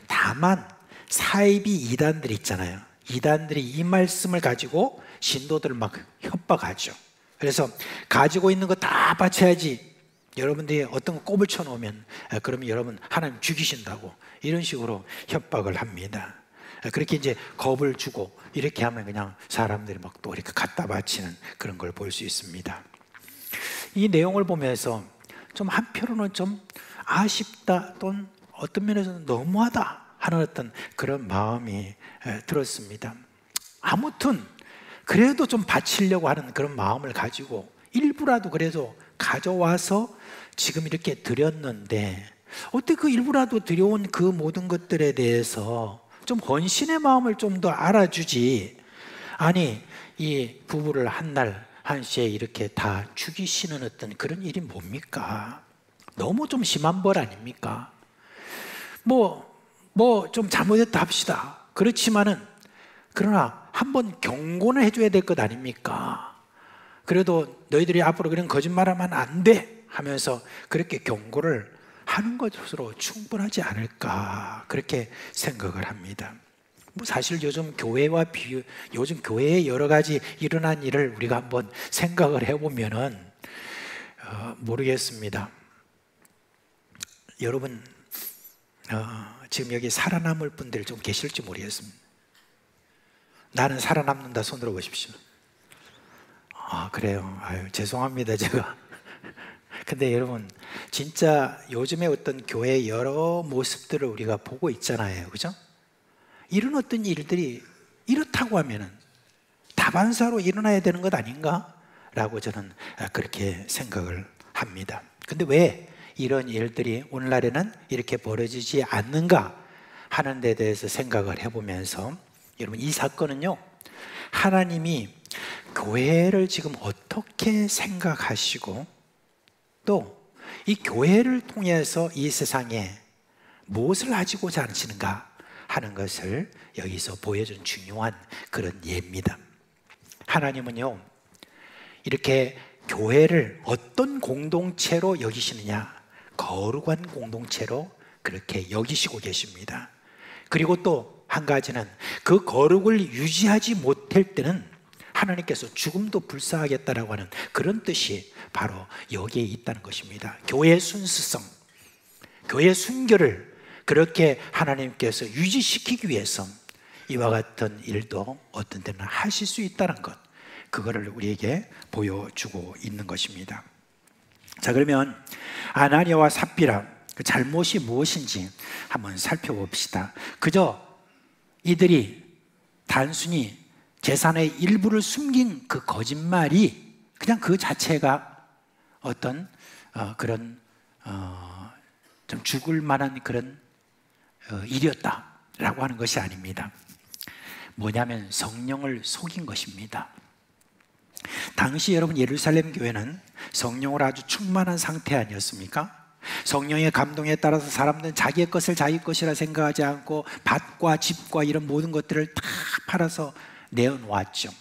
다만 사이비 이단들이 있잖아요. 이단들이 이 말씀을 가지고 신도들을 막 협박하죠. 그래서 가지고 있는 거 다 바쳐야지, 여러분들이 어떤 거 꼽을 쳐놓으면 그러면 여러분 하나님 죽이신다고 이런 식으로 협박을 합니다. 그렇게 이제 겁을 주고 이렇게 하면 그냥 사람들이 막 또 이렇게 갖다 바치는 그런 걸 볼 수 있습니다. 이 내용을 보면서 좀 한편으로는 좀 아쉽다 또는 어떤 면에서는 너무하다 하는 어떤 그런 마음이 들었습니다. 아무튼 그래도 좀 바치려고 하는 그런 마음을 가지고 일부라도 그래도 가져와서 지금 이렇게 드렸는데, 어떻게 그 일부라도 드려온 그 모든 것들에 대해서 좀 헌신의 마음을 좀 더 알아주지, 아니 이 부부를 한날 한시에 이렇게 다 죽이시는 어떤 그런 일이 뭡니까? 너무 좀 심한 벌 아닙니까? 뭐 좀 잘못했다 합시다. 그렇지만은 그러나 한번 경고는 해줘야 될 것 아닙니까? 그래도 너희들이 앞으로 그런 거짓말하면 안 돼 하면서 그렇게 경고를 하는 것으로 충분하지 않을까, 그렇게 생각을 합니다. 뭐 사실 요즘 요즘 교회에 여러 가지 일어난 일을 우리가 한번 생각을 해보면은 모르겠습니다. 여러분 지금 여기 살아남을 분들 좀 계실지 모르겠습니다. 나는 살아남는다 손 들어 보십시오. 그래요. 아유, 죄송합니다 제가. 근데 여러분 진짜 요즘에 어떤 교회의 여러 모습들을 우리가 보고 있잖아요, 그죠? 이런 어떤 일들이 이렇다고 하면은 다반사로 일어나야 되는 것 아닌가? 라고 저는 그렇게 생각을 합니다. 근데 왜 이런 일들이 오늘날에는 이렇게 벌어지지 않는가 하는 데 대해서 생각을 해보면서 여러분 이 사건은요, 하나님이 교회를 지금 어떻게 생각하시고 또 이 교회를 통해서 이 세상에 무엇을 하시고자 하시는가 하는 것을 여기서 보여준 중요한 그런 예입니다. 하나님은요, 이렇게 교회를 어떤 공동체로 여기시느냐, 거룩한 공동체로 그렇게 여기시고 계십니다. 그리고 또 한 가지는 그 거룩을 유지하지 못할 때는 하나님께서 죽음도 불사하겠다라고 하는 그런 뜻이 바로 여기에 있다는 것입니다. 교회의 순수성, 교회의 순결을 그렇게 하나님께서 유지시키기 위해서 이와 같은 일도 어떤 때는 하실 수 있다는 것, 그거를 우리에게 보여주고 있는 것입니다. 자, 그러면 아나니아와 삽비라 그 잘못이 무엇인지 한번 살펴봅시다. 그저 이들이 단순히 재산의 일부를 숨긴 그 거짓말이 그냥 그 자체가 어떤 그런 좀 죽을 만한 그런 일이었다라고 하는 것이 아닙니다. 뭐냐면 성령을 속인 것입니다. 당시 여러분 예루살렘 교회는 성령으로 아주 충만한 상태 아니었습니까? 성령의 감동에 따라서 사람들은 자기의 것을 자기 것이라 생각하지 않고 밭과 집과 이런 모든 것들을 다 팔아서 내어놓았죠.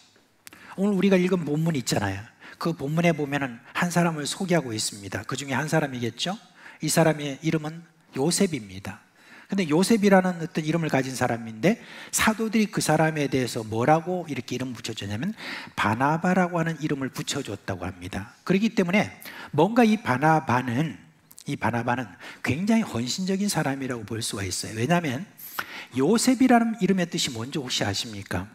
오늘 우리가 읽은 본문 있잖아요. 그 본문에 보면은 한 사람을 소개하고 있습니다. 그 중에 한 사람이겠죠? 이 사람의 이름은 요셉입니다. 근데 요셉이라는 어떤 이름을 가진 사람인데 사도들이 그 사람에 대해서 뭐라고 이렇게 이름 붙여줬냐면 바나바라고 하는 이름을 붙여줬다고 합니다. 그렇기 때문에 뭔가 이 바나바는 굉장히 헌신적인 사람이라고 볼 수가 있어요. 왜냐하면 요셉이라는 이름의 뜻이 뭔지 혹시 아십니까?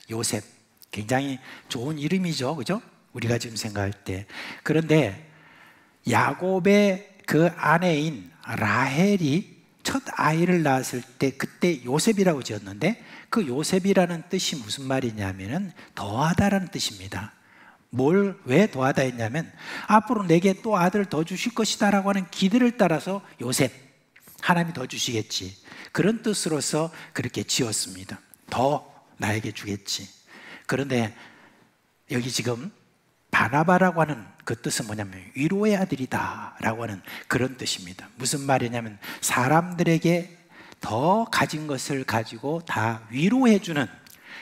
요셉, 굉장히 좋은 이름이죠, 그죠? 우리가 지금 생각할 때. 그런데 야곱의 그 아내인 라헬이 첫 아이를 낳았을 때 그때 요셉이라고 지었는데 그 요셉이라는 뜻이 무슨 말이냐면은 더하다라는 뜻입니다. 왜 더하다 했냐면 앞으로 내게 또 아들을 더 주실 것이다 라고 하는 기대를 따라서 요셉, 하나님이 더 주시겠지, 그런 뜻으로서 그렇게 지었습니다. 더 나에게 주겠지. 그런데 여기 지금 바나바라고 하는 그 뜻은 뭐냐면 위로의 아들이다 라고 하는 그런 뜻입니다. 무슨 말이냐면 사람들에게 더 가진 것을 가지고 다 위로해주는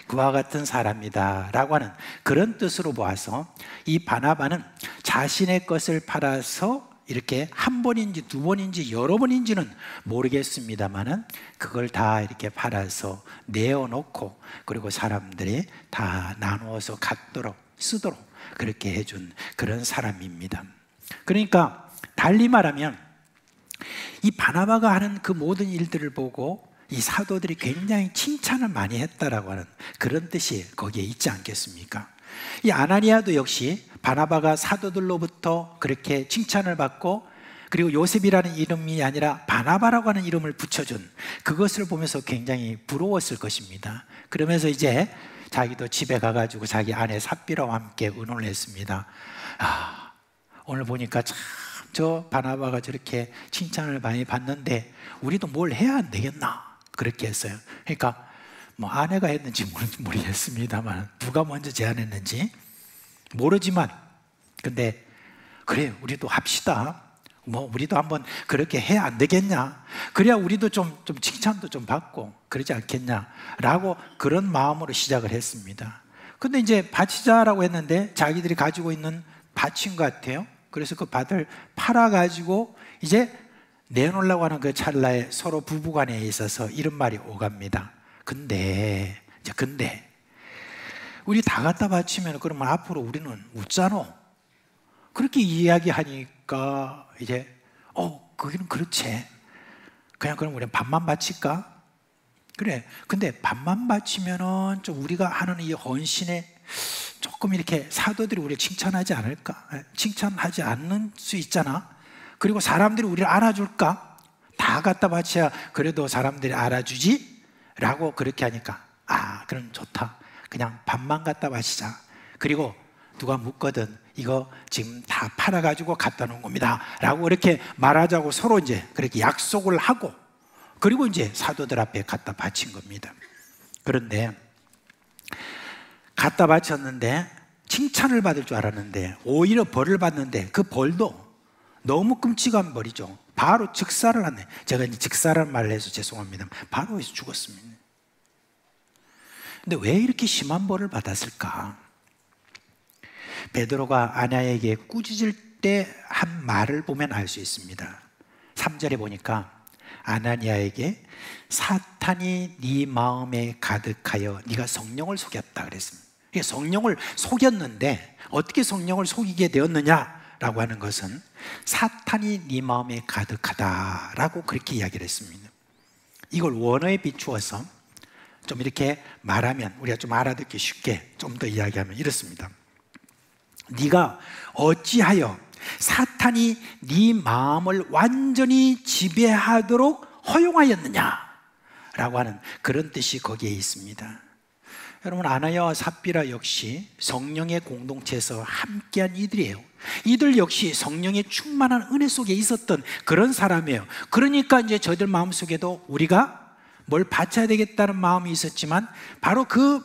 그와 같은 사람이다 라고 하는 그런 뜻으로 보아서 이 바나바는 자신의 것을 팔아서 이렇게 한 번인지 두 번인지 여러 번인지는 모르겠습니다만은 그걸 다 이렇게 팔아서 내어놓고 그리고 사람들이 다 나누어서 갖도록 쓰도록 그렇게 해준 그런 사람입니다. 그러니까 달리 말하면 이 바나바가 하는 그 모든 일들을 보고 이 사도들이 굉장히 칭찬을 많이 했다라고 하는 그런 뜻이 거기에 있지 않겠습니까? 이 아나니아도 역시 바나바가 사도들로부터 그렇게 칭찬을 받고 그리고 요셉이라는 이름이 아니라 바나바라고 하는 이름을 붙여준 그것을 보면서 굉장히 부러웠을 것입니다. 그러면서 이제 자기도 집에 가가지고 자기 아내 삽비라와 함께 의논을 했습니다. 오늘 보니까 참 저 바나바가 저렇게 칭찬을 많이 받는데 우리도 뭘 해야 안 되겠나 그렇게 했어요. 그러니까 뭐 아내가 했는지 모르겠습니다만 누가 먼저 제안했는지 모르지만 근데 그래 우리도 합시다. 뭐 우리도 한번 그렇게 해야 안 되겠냐, 그래야 우리도 좀 칭찬도 좀 받고 그러지 않겠냐라고 그런 마음으로 시작을 했습니다. 근데 이제 바치자라고 했는데 자기들이 가지고 있는 밭인 것 같아요. 그래서 그 밭을 팔아가지고 이제 내놓으려고 하는 그 찰나에 서로 부부간에 있어서 이런 말이 오갑니다. 근데 우리 다 갖다 바치면 그러면 앞으로 우리는 묻잖아. 그렇게 이야기하니까 이제 거기는 그렇지. 그냥 그럼 우리는 반만 바칠까? 그래. 근데 반만 바치면은 좀 우리가 하는 이 헌신에 조금 이렇게 사도들이 우리를 칭찬하지 않을까? 칭찬하지 않는 수 있잖아. 그리고 사람들이 우리를 알아줄까? 다 갖다 바쳐야 그래도 사람들이 알아주지? 라고 그렇게 하니까 그럼 좋다. 그냥 반만 갖다 바치자. 그리고 누가 묻거든 이거 지금 다 팔아가지고 갖다 놓은 겁니다 라고 이렇게 말하자고 서로 이제 그렇게 약속을 하고 그리고 이제 사도들 앞에 갖다 바친 겁니다. 그런데 갖다 바쳤는데 칭찬을 받을 줄 알았는데 오히려 벌을 받는데 그 벌도 너무 끔찍한 벌이죠. 바로 즉사를 하네. 제가 이제 즉사라는 말을 해서 죄송합니다. 바로 해서 죽었습니다. 근데 왜 이렇게 심한 벌을 받았을까? 베드로가 아냐에게 꾸짖을 때 한 말을 보면 알 수 있습니다. 3절에 보니까 아나니아에게 사탄이 네 마음에 가득하여 네가 성령을 속였다 그랬습니다. 성령을 속였는데 어떻게 성령을 속이게 되었느냐라고 하는 것은 사탄이 네 마음에 가득하다라고 그렇게 이야기를 했습니다. 이걸 원어에 비추어서 좀 이렇게 말하면 우리가 좀 알아듣기 쉽게 좀 더 이야기하면 이렇습니다. 네가 어찌하여 사탄이 네 마음을 완전히 지배하도록 허용하였느냐 라고 하는 그런 뜻이 거기에 있습니다. 여러분 아나야와 삽비라 역시 성령의 공동체에서 함께한 이들이에요. 이들 역시 성령의 충만한 은혜 속에 있었던 그런 사람이에요. 그러니까 이제 저희들 마음속에도 우리가 뭘 바쳐야 되겠다는 마음이 있었지만 바로 그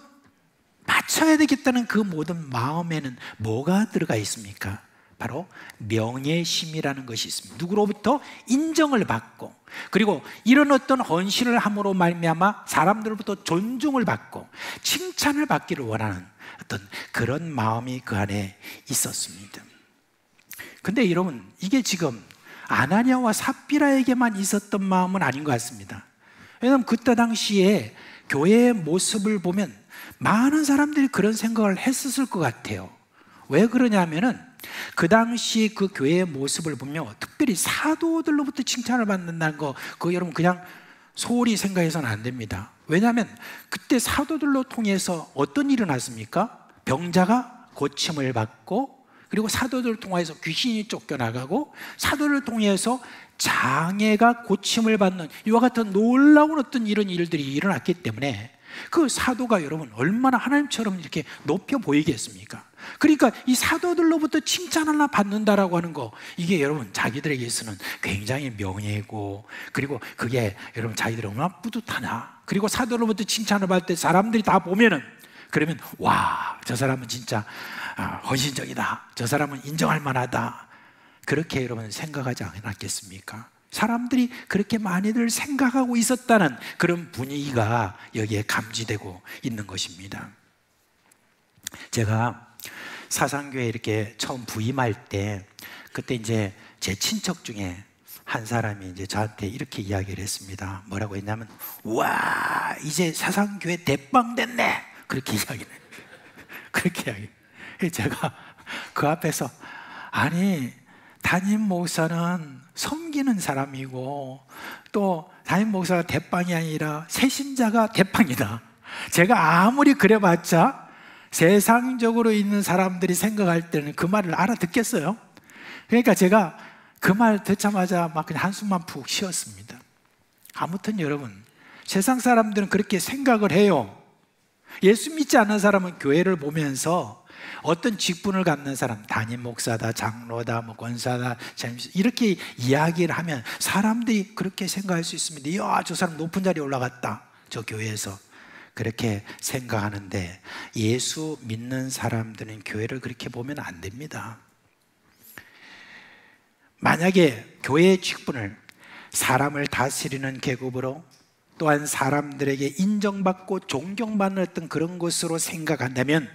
바쳐야 되겠다는 그 모든 마음에는 뭐가 들어가 있습니까? 바로 명예심이라는 것이 있습니다. 누구로부터 인정을 받고 그리고 이런 어떤 헌신을 함으로 말미암아 사람들로부터 존중을 받고 칭찬을 받기를 원하는 어떤 그런 마음이 그 안에 있었습니다. 근데 여러분 이게 지금 아나니아와 삽비라에게만 있었던 마음은 아닌 것 같습니다. 왜냐하면 그때 당시에 교회의 모습을 보면 많은 사람들이 그런 생각을 했었을 것 같아요. 왜 그러냐면은 그 당시 그 교회의 모습을 보면 특별히 사도들로부터 칭찬을 받는다는 거 그거 여러분 그냥 소홀히 생각해서는 안 됩니다. 왜냐하면 그때 사도들로 통해서 어떤 일이 났습니까? 병자가 고침을 받고 그리고 사도들을 통해서 귀신이 쫓겨나가고 사도를 통해서 장애가 고침을 받는 이와 같은 놀라운 어떤 이런 일들이 일어났기 때문에 그 사도가 여러분 얼마나 하나님처럼 이렇게 높여 보이겠습니까? 그러니까 이 사도들로부터 칭찬 하나 받는다라고 하는 거 이게 여러분 자기들에게 있어서는 굉장히 명예고 그리고 그게 여러분 자기들이 얼마나 뿌듯하냐. 그리고 사도로부터 칭찬을 받을 때 사람들이 다 보면은 그러면 와, 저 사람은 진짜 헌신적이다. 저 사람은 인정할 만하다. 그렇게 여러분 생각하지 않았겠습니까? 사람들이 그렇게 많이들 생각하고 있었다는 그런 분위기가 여기에 감지되고 있는 것입니다. 제가 사상교회 이렇게 처음 부임할 때 그때 이제 제 친척 중에 한 사람이 이제 저한테 이렇게 이야기를 했습니다. 뭐라고 했냐면 와, 이제 사상교회 대빵 됐네. 그렇게 이야기를 해요. 그렇게 이야기해요. 제가 그 앞에서 아니 담임 목사는 섬기는 사람이고 또 담임 목사가 대빵이 아니라 새신자가 대빵이다. 제가 아무리 그래봤자 세상적으로 있는 사람들이 생각할 때는 그 말을 알아듣겠어요. 그러니까 제가 그 말 듣자마자 막 그냥 한숨만 푹 쉬었습니다. 아무튼 여러분 세상 사람들은 그렇게 생각을 해요. 예수 믿지 않는 사람은 교회를 보면서 어떤 직분을 갖는 사람, 담임 목사다, 장로다, 뭐 권사다, 이렇게 이야기를 하면 사람들이 그렇게 생각할 수 있습니다. 이야, 저 사람 높은 자리에 올라갔다. 저 교회에서. 그렇게 생각하는데 예수 믿는 사람들은 교회를 그렇게 보면 안 됩니다. 만약에 교회의 직분을 사람을 다스리는 계급으로 또한 사람들에게 인정받고 존경받는 어떤 그런 것으로 생각한다면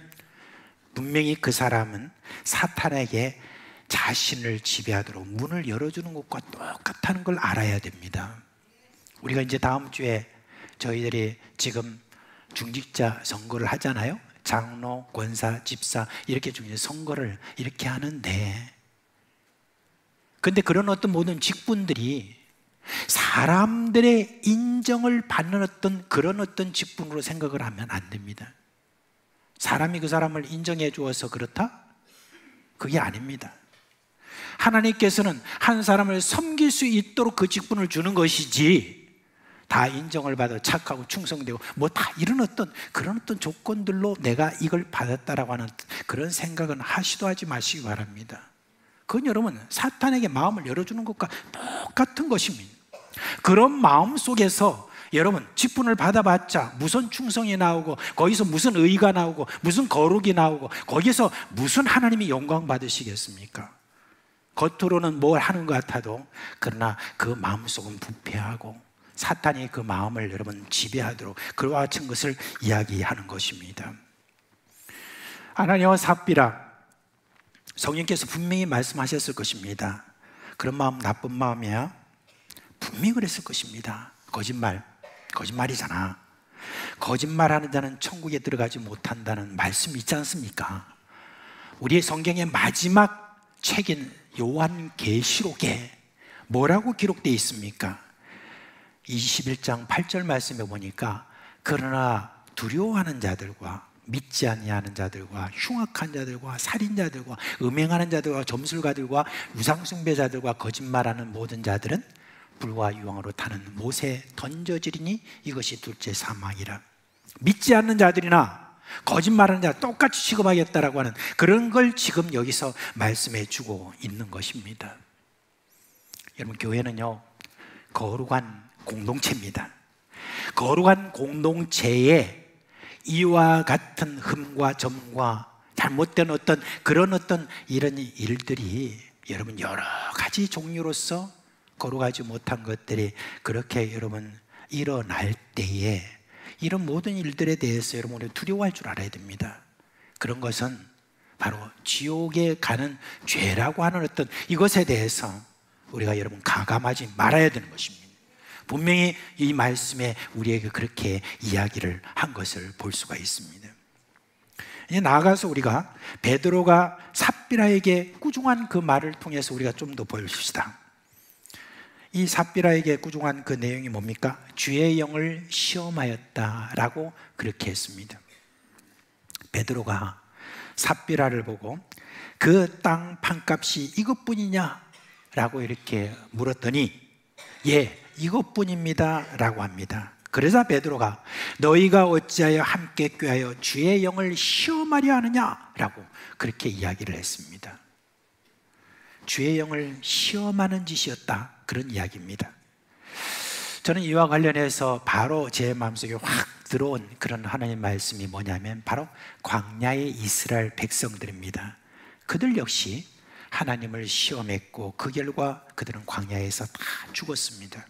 분명히 그 사람은 사탄에게 자신을 지배하도록 문을 열어주는 것과 똑같다는 걸 알아야 됩니다. 우리가 이제 다음 주에 저희들이 지금 중직자 선거를 하잖아요. 장로, 권사, 집사 이렇게 중에 선거를 이렇게 하는데, 근데 그런 어떤 모든 직분들이 사람들의 인정을 받는 그런 어떤 직분으로 생각을 하면 안 됩니다. 사람이 그 사람을 인정해 주어서 그렇다? 그게 아닙니다. 하나님께서는 한 사람을 섬길 수 있도록 그 직분을 주는 것이지, 다 인정을 받아 착하고 충성되고 뭐 다 이런 그런 어떤 조건들로 내가 이걸 받았다라고 하는 그런 생각은 하시도 하지 마시기 바랍니다. 그건 여러분 사탄에게 마음을 열어주는 것과 똑같은 것입니다. 그런 마음 속에서 여러분 직분을 받아봤자 무슨 충성이 나오고, 거기서 무슨 의가 나오고, 무슨 거룩이 나오고, 거기서 무슨 하나님이 영광 받으시겠습니까? 겉으로는 뭘 하는 것 같아도 그러나 그 마음속은 부패하고 사탄이 그 마음을 여러분 지배하도록 그와 같은 것을 이야기하는 것입니다. 아나니아와 삽비라, 성령께서 분명히 말씀하셨을 것입니다. 그런 마음 나쁜 마음이야? 분명히 그랬을 것입니다. 거짓말이잖아. 거짓말하는 자는 천국에 들어가지 못한다는 말씀이 있지 않습니까? 우리의 성경의 마지막 책인 요한계시록에 뭐라고 기록되어 있습니까? 21장 8절 말씀에 보니까 그러나 두려워하는 자들과 믿지 아니하는 자들과 흉악한 자들과 살인자들과 음행하는 자들과 점술가들과 우상숭배자들과 거짓말하는 모든 자들은 불과 유황으로 타는 못에 던져지리니 이것이 둘째 사망이라. 믿지 않는 자들이나 거짓말하는 자 똑같이 취급하겠다라고 하는 그런 걸 지금 여기서 말씀해 주고 있는 것입니다. 여러분, 교회는요 거룩한 공동체입니다. 거룩한 공동체에 이와 같은 흠과 점과 잘못된 그런 이런 일들이 여러분 여러 가지 종류로서 거룩하지 못한 것들이 그렇게 여러분 일어날 때에 이런 모든 일들에 대해서 여러분이 두려워할 줄 알아야 됩니다. 그런 것은 바로 지옥에 가는 죄라고 하는 이것에 대해서 우리가 여러분 가감하지 말아야 되는 것입니다. 분명히 이 말씀에 우리에게 그렇게 이야기를 한 것을 볼 수가 있습니다. 이제 나아가서 우리가 베드로가 삽비라에게 꾸중한 그 말을 통해서 우리가 좀 더 보십시다. 이 삽비라에게 꾸중한 그 내용이 뭡니까? 주의 영을 시험하였다라고 그렇게 했습니다. 베드로가 삽비라를 보고 그 땅 판값이 이것뿐이냐? 라고 이렇게 물었더니 예, 이것뿐입니다 라고 합니다. 그러자 베드로가 너희가 어찌하여 함께 꾀하여 주의 영을 시험하려 하느냐? 라고 그렇게 이야기를 했습니다. 주의 영을 시험하는 짓이었다, 그런 이야기입니다. 저는 이와 관련해서 바로 제 마음속에 확 들어온 그런 하나님 말씀이 뭐냐면 바로 광야의 이스라엘 백성들입니다. 그들 역시 하나님을 시험했고 그 결과 그들은 광야에서 다 죽었습니다.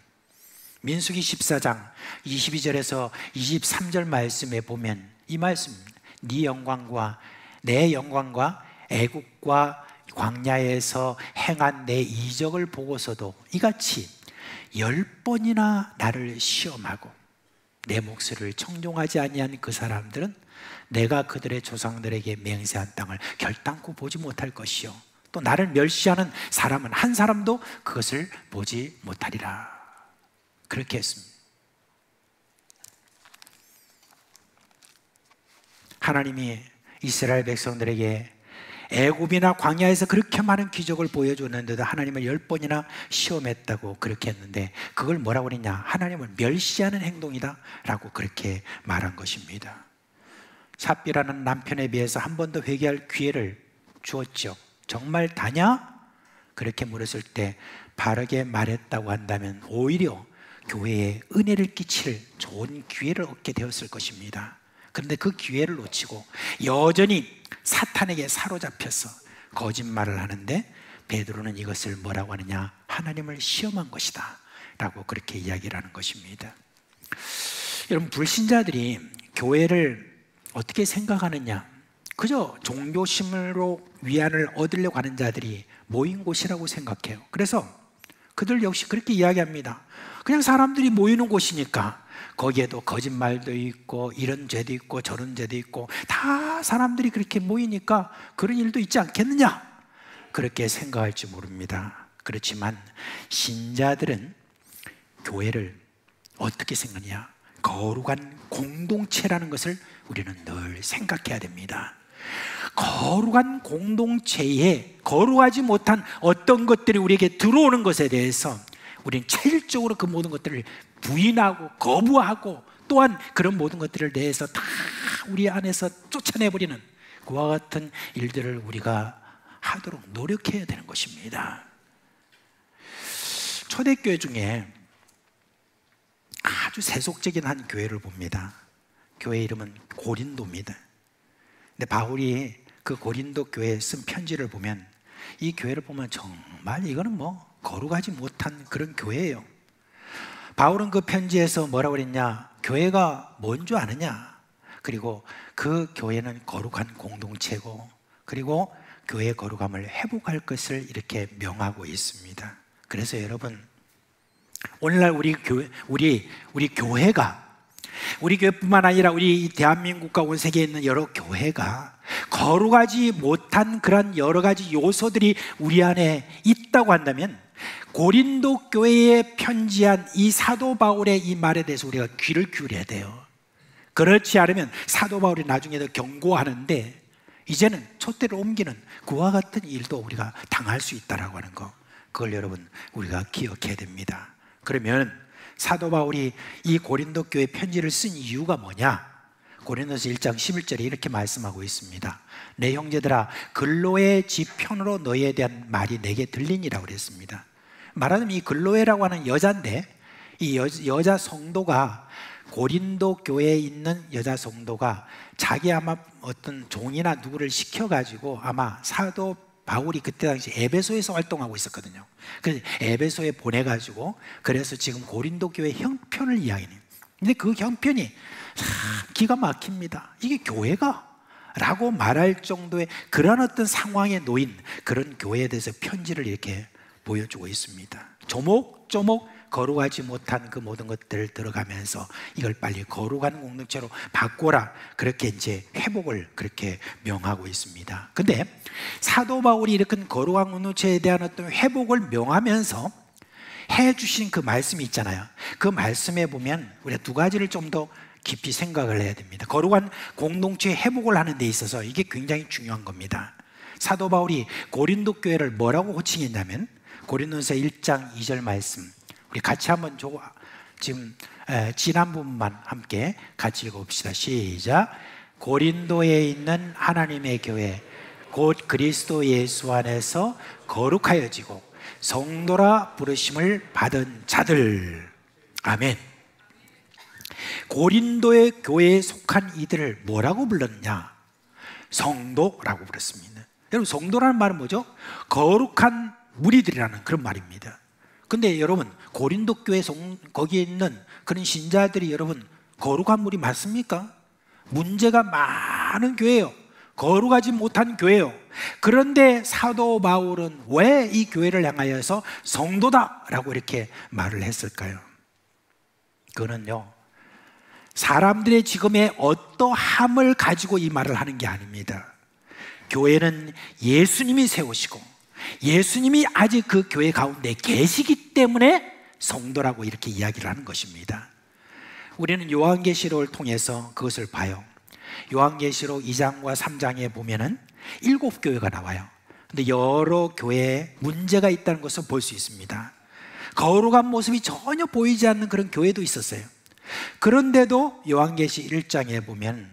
민수기 14장 22절에서 23절 말씀에 보면 이 말씀, 네 영광과 내 영광과 애국과 광야에서 행한 내 이적을 보고서도 이같이 10번이나 나를 시험하고 내 목소리를 청종하지 아니한 그 사람들은 내가 그들의 조상들에게 맹세한 땅을 결단코 보지 못할 것이요 또 나를 멸시하는 사람은 한 사람도 그것을 보지 못하리라, 그렇게 했습니다. 하나님이 이스라엘 백성들에게 애굽이나 광야에서 그렇게 많은 기적을 보여줬는데도 하나님을 10번이나 시험했다고 그렇게 했는데 그걸 뭐라고 그랬냐? 하나님을 멸시하는 행동이다 라고 그렇게 말한 것입니다. 삽비라는 남편에 비해서 한 번 더 회개할 기회를 주었죠. 정말 다냐? 그렇게 물었을 때 바르게 말했다고 한다면 오히려 교회에 은혜를 끼칠 좋은 기회를 얻게 되었을 것입니다. 그런데 그 기회를 놓치고 여전히 사탄에게 사로잡혀서 거짓말을 하는데 베드로는 이것을 뭐라고 하느냐? 하나님을 시험한 것이다 라고 그렇게 이야기를 하는 것입니다. 여러분, 불신자들이 교회를 어떻게 생각하느냐? 그저 종교심으로 위안을 얻으려고 하는 자들이 모인 곳이라고 생각해요. 그래서 그들 역시 그렇게 이야기합니다. 그냥 사람들이 모이는 곳이니까 거기에도 거짓말도 있고 이런 죄도 있고 저런 죄도 있고 다 사람들이 그렇게 모이니까 그런 일도 있지 않겠느냐, 그렇게 생각할지 모릅니다. 그렇지만 신자들은 교회를 어떻게 생각하냐, 거룩한 공동체라는 것을 우리는 늘 생각해야 됩니다. 거룩한 공동체에 거룩하지 못한 어떤 것들이 우리에게 들어오는 것에 대해서 우리는 체질적으로 그 모든 것들을 부인하고 거부하고, 또한 그런 모든 것들을 대해서 다 우리 안에서 쫓아내버리는 그와 같은 일들을 우리가 하도록 노력해야 되는 것입니다. 초대교회 중에 아주 세속적인 한 교회를 봅니다. 교회 이름은 고린도입니다. 근데 바울이 그 고린도 교회에 쓴 편지를 보면, 이 교회를 보면 정말 이거는 뭐 거룩하지 못한 그런 교회예요. 바울은 그 편지에서 뭐라고 그랬냐, 교회가 뭔 줄 아느냐, 그리고 그 교회는 거룩한 공동체고, 그리고 교회의 거룩함을 회복할 것을 이렇게 명하고 있습니다. 그래서 여러분, 오늘날 우리 교회가, 우리 교회뿐만 아니라 우리 대한민국과 온 세계에 있는 여러 교회가 거룩하지 못한 그런 여러 가지 요소들이 우리 안에 있다고 한다면, 고린도 교회에 편지한 이 사도 바울의 이 말에 대해서 우리가 귀를 기울여야 돼요. 그렇지 않으면 사도 바울이 나중에도 경고하는데, 이제는 촛대를 옮기는 그와 같은 일도 우리가 당할 수 있다라고 하는 거, 그걸 여러분 우리가 기억해야 됩니다. 그러면 사도 바울이 이 고린도 교회 편지를 쓴 이유가 뭐냐? 고린도서 1장 11절에 이렇게 말씀하고 있습니다. 내 형제들아, 글로의 지편으로 너희에 대한 말이 내게 들리니라고 그랬습니다. 말하자면 이 글로에라고 하는 여자인데, 이 여자 성도가, 고린도 교회에 있는 여자 성도가 자기 아마 어떤 종이나 누구를 시켜가지고, 아마 사도 바울이 그때 당시 에베소에서 활동하고 있었거든요. 그래서 에베소에 보내가지고, 그래서 지금 고린도 교회 형편을 이야기해요. 근데 그 형편이 기가 막힙니다. 이게 교회가? 라고 말할 정도의 그런 어떤 상황에 놓인 그런 교회에 대해서 편지를 이렇게 보여주고 있습니다. 조목조목 거룩하지 못한 그 모든 것들을 들어가면서 이걸 빨리 거룩한 공동체로 바꿔라, 그렇게 이제 회복을 그렇게 명하고 있습니다. 근데 사도 바울이 이렇게 거룩한 공동체에 대한 어떤 회복을 명하면서 해주신 그 말씀이 있잖아요. 그 말씀에 보면 우리가 두 가지를 좀 더 깊이 생각을 해야 됩니다. 거룩한 공동체의 회복을 하는 데 있어서 이게 굉장히 중요한 겁니다. 사도 바울이 고린도 교회를 뭐라고 호칭했냐면, 고린도서 1장 2절 말씀, 우리 같이 한번 지금 지난 부분만 함께 같이 읽어봅시다. 시작. 고린도에 있는 하나님의 교회, 곧 그리스도 예수 안에서 거룩하여지고 성도라 부르심을 받은 자들. 아멘. 고린도의 교회에 속한 이들을 뭐라고 불렀냐? 성도라고 불렀습니다. 여러분, 성도라는 말은 뭐죠? 거룩한 무리들이라는 그런 말입니다. 근데 여러분, 고린도 교회 거기에 있는 그런 신자들이 여러분 거룩한 무리 맞습니까? 문제가 많은 교회예요. 거룩하지 못한 교회예요. 그런데 사도 바울은 왜 이 교회를 향하여서 성도다라고 이렇게 말을 했을까요? 그거는요, 사람들의 지금의 어떠함을 가지고 이 말을 하는 게 아닙니다. 교회는 예수님이 세우시고 예수님이 아직 그 교회 가운데 계시기 때문에 성도라고 이렇게 이야기를 하는 것입니다. 우리는 요한계시록을 통해서 그것을 봐요. 요한계시록 2장과 3장에 보면은 7교회가 나와요. 근데 여러 교회에 문제가 있다는 것을 볼 수 있습니다. 거룩한 모습이 전혀 보이지 않는 그런 교회도 있었어요. 그런데도 요한계시 1장에 보면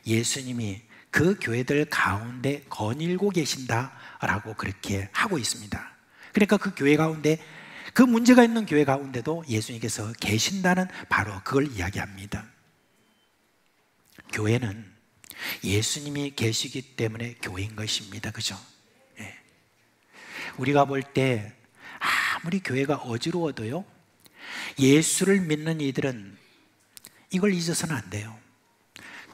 예수님이 그 교회들 가운데 거닐고 계신다라고 그렇게 하고 있습니다. 그러니까 그 교회 가운데, 그 문제가 있는 교회 가운데도 예수님께서 계신다는 바로 그걸 이야기합니다. 교회는 예수님이 계시기 때문에 교회인 것입니다. 그죠? 네. 우리가 볼 때 아무리 교회가 어지러워도요, 예수를 믿는 이들은 이걸 잊어서는 안 돼요.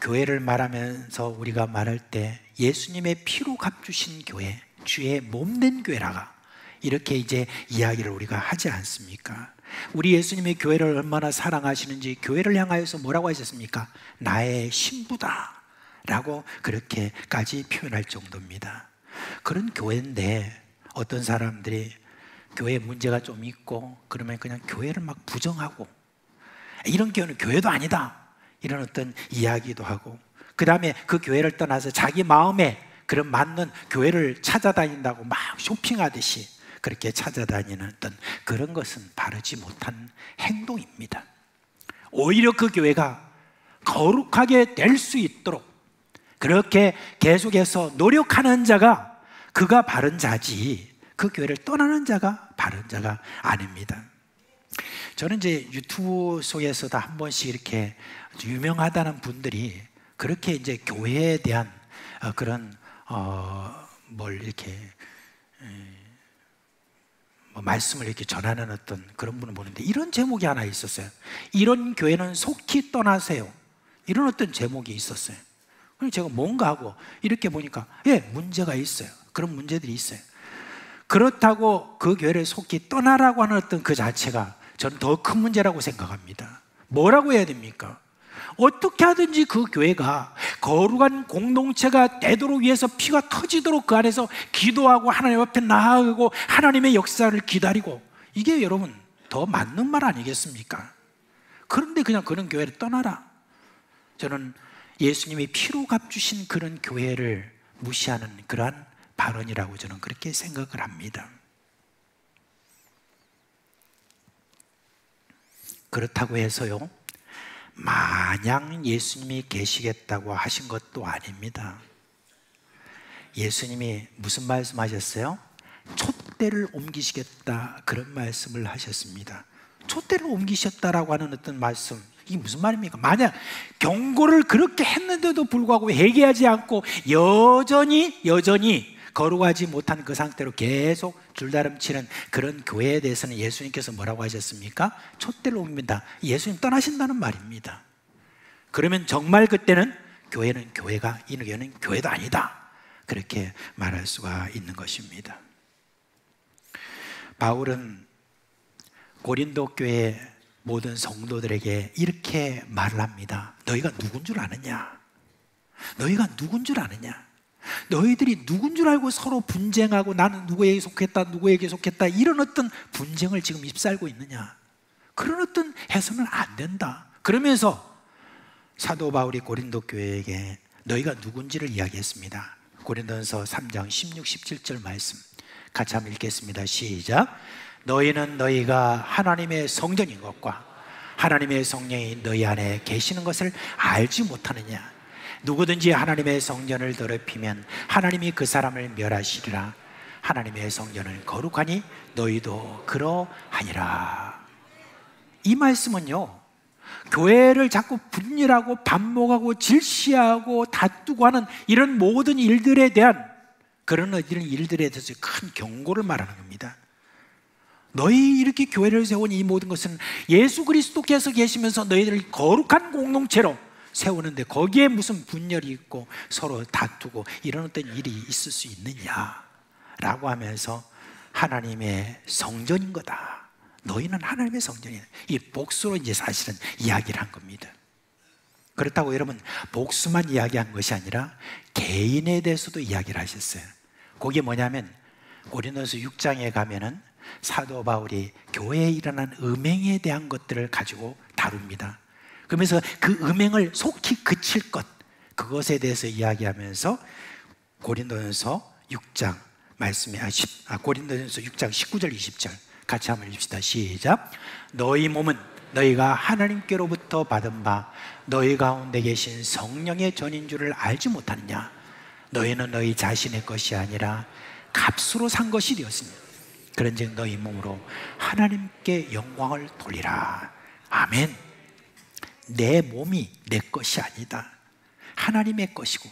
교회를 말하면서 우리가 말할 때 예수님의 피로 값주신 교회, 주의 몸된 교회라가 이렇게 이제 이야기를 우리가 하지 않습니까? 우리 예수님이 교회를 얼마나 사랑하시는지 교회를 향하여서 뭐라고 하셨습니까? 나의 신부다 라고 그렇게까지 표현할 정도입니다. 그런 교회인데 어떤 사람들이 교회에 문제가 좀 있고 그러면 그냥 교회를 막 부정하고, 이런 교회는 교회도 아니다 이런 어떤 이야기도 하고, 그 다음에 그 교회를 떠나서 자기 마음에 그런 맞는 교회를 찾아다닌다고 막 쇼핑하듯이 그렇게 찾아다니는 어떤 그런 것은 바르지 못한 행동입니다. 오히려 그 교회가 거룩하게 될 수 있도록 그렇게 계속해서 노력하는 자가 그가 바른 자지, 그 교회를 떠나는 자가 바른 자가 아닙니다. 저는 이제 유튜브 속에서도 한 번씩 이렇게 유명하다는 분들이 그렇게 이제 교회에 대한 그런 뭘 이렇게 말씀을 이렇게 전하는 어떤 그런 분을 보는데, 이런 제목이 하나 있었어요. 이런 교회는 속히 떠나세요. 이런 어떤 제목이 있었어요. 그래서 제가 뭔가 하고 이렇게 보니까 문제가 있어요. 그런 문제들이 있어요. 그렇다고 그 교회를 속히 떠나라고 하는 어떤 그 자체가 저는 더 큰 문제라고 생각합니다. 뭐라고 해야 됩니까? 어떻게 하든지 그 교회가 거룩한 공동체가 되도록 위해서 피가 터지도록 그 안에서 기도하고 하나님 앞에 나아가고 하나님의 역사를 기다리고, 이게 여러분 더 맞는 말 아니겠습니까? 그런데 그냥 그런 교회를 떠나라, 저는 예수님이 피로 값주신 그런 교회를 무시하는 그러한 발언이라고 저는 그렇게 생각을 합니다. 그렇다고 해서요, 마냥 예수님이 계시겠다고 하신 것도 아닙니다. 예수님이 무슨 말씀하셨어요? 촛대를 옮기시겠다, 그런 말씀을 하셨습니다. 촛대를 옮기셨다라고 하는 어떤 말씀, 이게 무슨 말입니까? 만약 경고를 그렇게 했는데도 불구하고 회개하지 않고 여전히 거룩하지 못한 그 상태로 계속 줄다름치는 그런 교회에 대해서는 예수님께서 뭐라고 하셨습니까? 촛대를 옮긴다, 예수님 떠나신다는 말입니다. 그러면 정말 그때는 교회는 교회가, 이 교회는 교회도 아니다, 그렇게 말할 수가 있는 것입니다. 바울은 고린도 교회 모든 성도들에게 이렇게 말을 합니다. 너희가 누군 줄 아느냐? 너희가 누군 줄 아느냐? 너희들이 누군 줄 알고 서로 분쟁하고 나는 누구에게 속했다, 누구에게 속했다, 이런 어떤 분쟁을 지금 ip살고 있느냐? 그런 어떤 해서는 안 된다. 그러면서 사도 바울이 고린도 교회에게 너희가 누군지를 이야기했습니다. 고린도전서 3장 16, 17절 말씀 같이 한번 읽겠습니다. 시작. 너희는 너희가 하나님의 성전인 것과 하나님의 성령이 너희 안에 계시는 것을 알지 못하느냐? 누구든지 하나님의 성전을 더럽히면 하나님이 그 사람을 멸하시리라. 하나님의 성전을 거룩하니 너희도 그러하니라. 이 말씀은요, 교회를 자꾸 분열하고 반목하고 질시하고 다투고 하는 이런 모든 일들에 대한, 그런 이런 일들에 대해서 큰 경고를 말하는 겁니다. 너희 이렇게 교회를 세운 이 모든 것은 예수 그리스도께서 계시면서 너희들을 거룩한 공동체로 세우는데 거기에 무슨 분열이 있고 서로 다투고 이런 어떤 일이 있을 수 있느냐라고 하면서 하나님의 성전인 거다. 너희는 하나님의 성전이다. 이 복수로 이제 사실은 이야기를 한 겁니다. 그렇다고 여러분 복수만 이야기한 것이 아니라 개인에 대해서도 이야기를 하셨어요. 그게 뭐냐면 고린도서 6장에 가면은 사도 바울이 교회에 일어난 음행에 대한 것들을 가지고 다룹니다. 그러면서 그 음행을 속히 그칠 것, 그것에 대해서 이야기하면서 고린도전서 6장 말씀에 고린도전서 6장 19절 20절 같이 한번 읽읍시다. 시작. 너희 몸은 너희가 하나님께로부터 받은 바 너희 가운데 계신 성령의 전인 줄을 알지 못하느냐? 너희는 너희 자신의 것이 아니라 값으로 산 것이 되었으니 그런즉 너희 몸으로 하나님께 영광을 돌리라. 아멘. 내 몸이 내 것이 아니다. 하나님의 것이고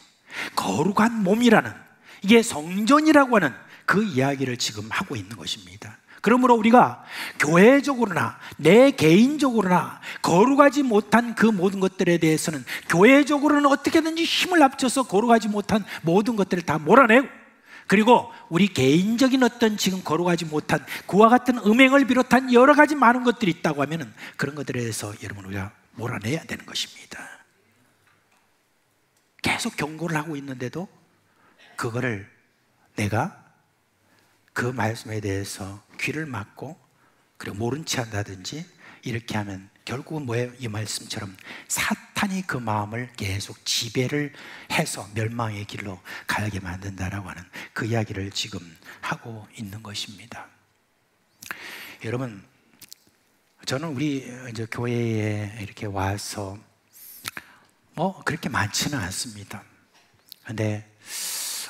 거룩한 몸이라는, 이게 성전이라고 하는 그 이야기를 지금 하고 있는 것입니다. 그러므로 우리가 교회적으로나 내 개인적으로나 거룩하지 못한 그 모든 것들에 대해서는 교회적으로는 어떻게든지 힘을 합쳐서 거룩하지 못한 모든 것들을 다 몰아내고, 그리고 우리 개인적인 어떤 지금 거룩하지 못한 그와 같은 음행을 비롯한 여러 가지 많은 것들이 있다고 하면 그런 것들에 대해서 여러분 우리가 몰아내야 되는 것입니다. 계속 경고를 하고 있는데도 그거를 내가 그 말씀에 대해서 귀를 막고 그리고 모른 체 한다든지 이렇게 하면 결국은 뭐예요? 이 말씀처럼 사탄이 그 마음을 계속 지배를 해서 멸망의 길로 가게 만든다라고 하는 그 이야기를 지금 하고 있는 것입니다. 여러분, 저는 우리 이제 교회에 이렇게 와서 뭐 그렇게 많지는 않습니다. 근데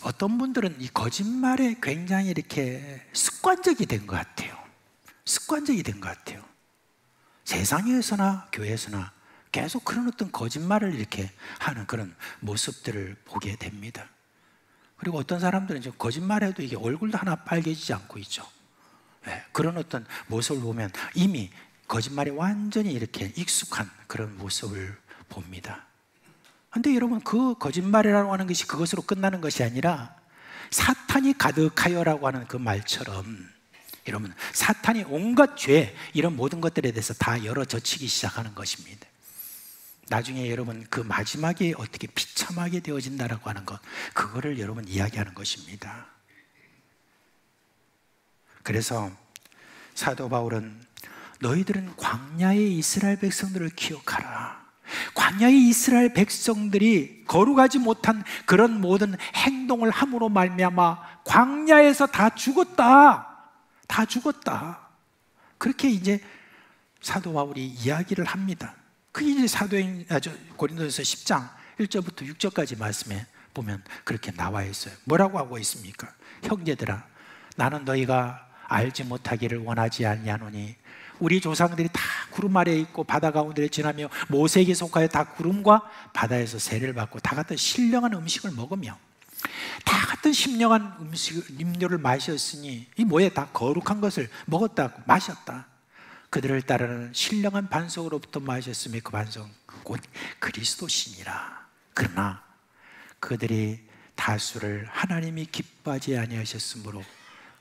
어떤 분들은 이 거짓말에 굉장히 이렇게 습관적이 된 것 같아요. 습관적이 된 것 같아요. 세상에서나 교회에서나 계속 그런 어떤 거짓말을 이렇게 하는 그런 모습들을 보게 됩니다. 그리고 어떤 사람들은 이제 거짓말해도 이게 얼굴도 하나 빨개지지 않고 있죠. 네, 그런 어떤 모습을 보면 이미 거짓말에 완전히 이렇게 익숙한 그런 모습을 봅니다. 그런데 여러분, 그 거짓말이라고 하는 것이 그것으로 끝나는 것이 아니라 사탄이 가득하여라고 하는 그 말처럼 여러분, 사탄이 온갖 죄 이런 모든 것들에 대해서 다 열어젖히기 시작하는 것입니다. 나중에 여러분 그 마지막에 어떻게 비참하게 되어진다라고 하는 것, 그거를 여러분 이야기하는 것입니다. 그래서 사도 바울은 너희들은 광야의 이스라엘 백성들을 기억하라. 광야의 이스라엘 백성들이 거룩하지 못한 그런 모든 행동을 함으로 말미암아 광야에서 다 죽었다. 다 죽었다. 그렇게 이제 사도 바울이 이야기를 합니다. 그게 이제 고린도전서 10장 1절부터 6절까지 말씀에 보면 그렇게 나와 있어요. 뭐라고 하고 있습니까? 형제들아, 나는 너희가 알지 못하기를 원하지 아니하노니 우리 조상들이 다 구름 아래에 있고 바다 가운데를 지나며 모세에게 속하여 다 구름과 바다에서 세례를 받고 다 같은 신령한 음식을 먹으며 다 같은 신령한 음료를 마셨으니 이 뭐에 다 거룩한 것을 먹었다고 마셨다. 그들을 따르는 신령한 반석으로부터 마셨으며 그 반석은 곧 그리스도시니라. 그러나 그들이 다수를 하나님이 기뻐하지 아니하셨으므로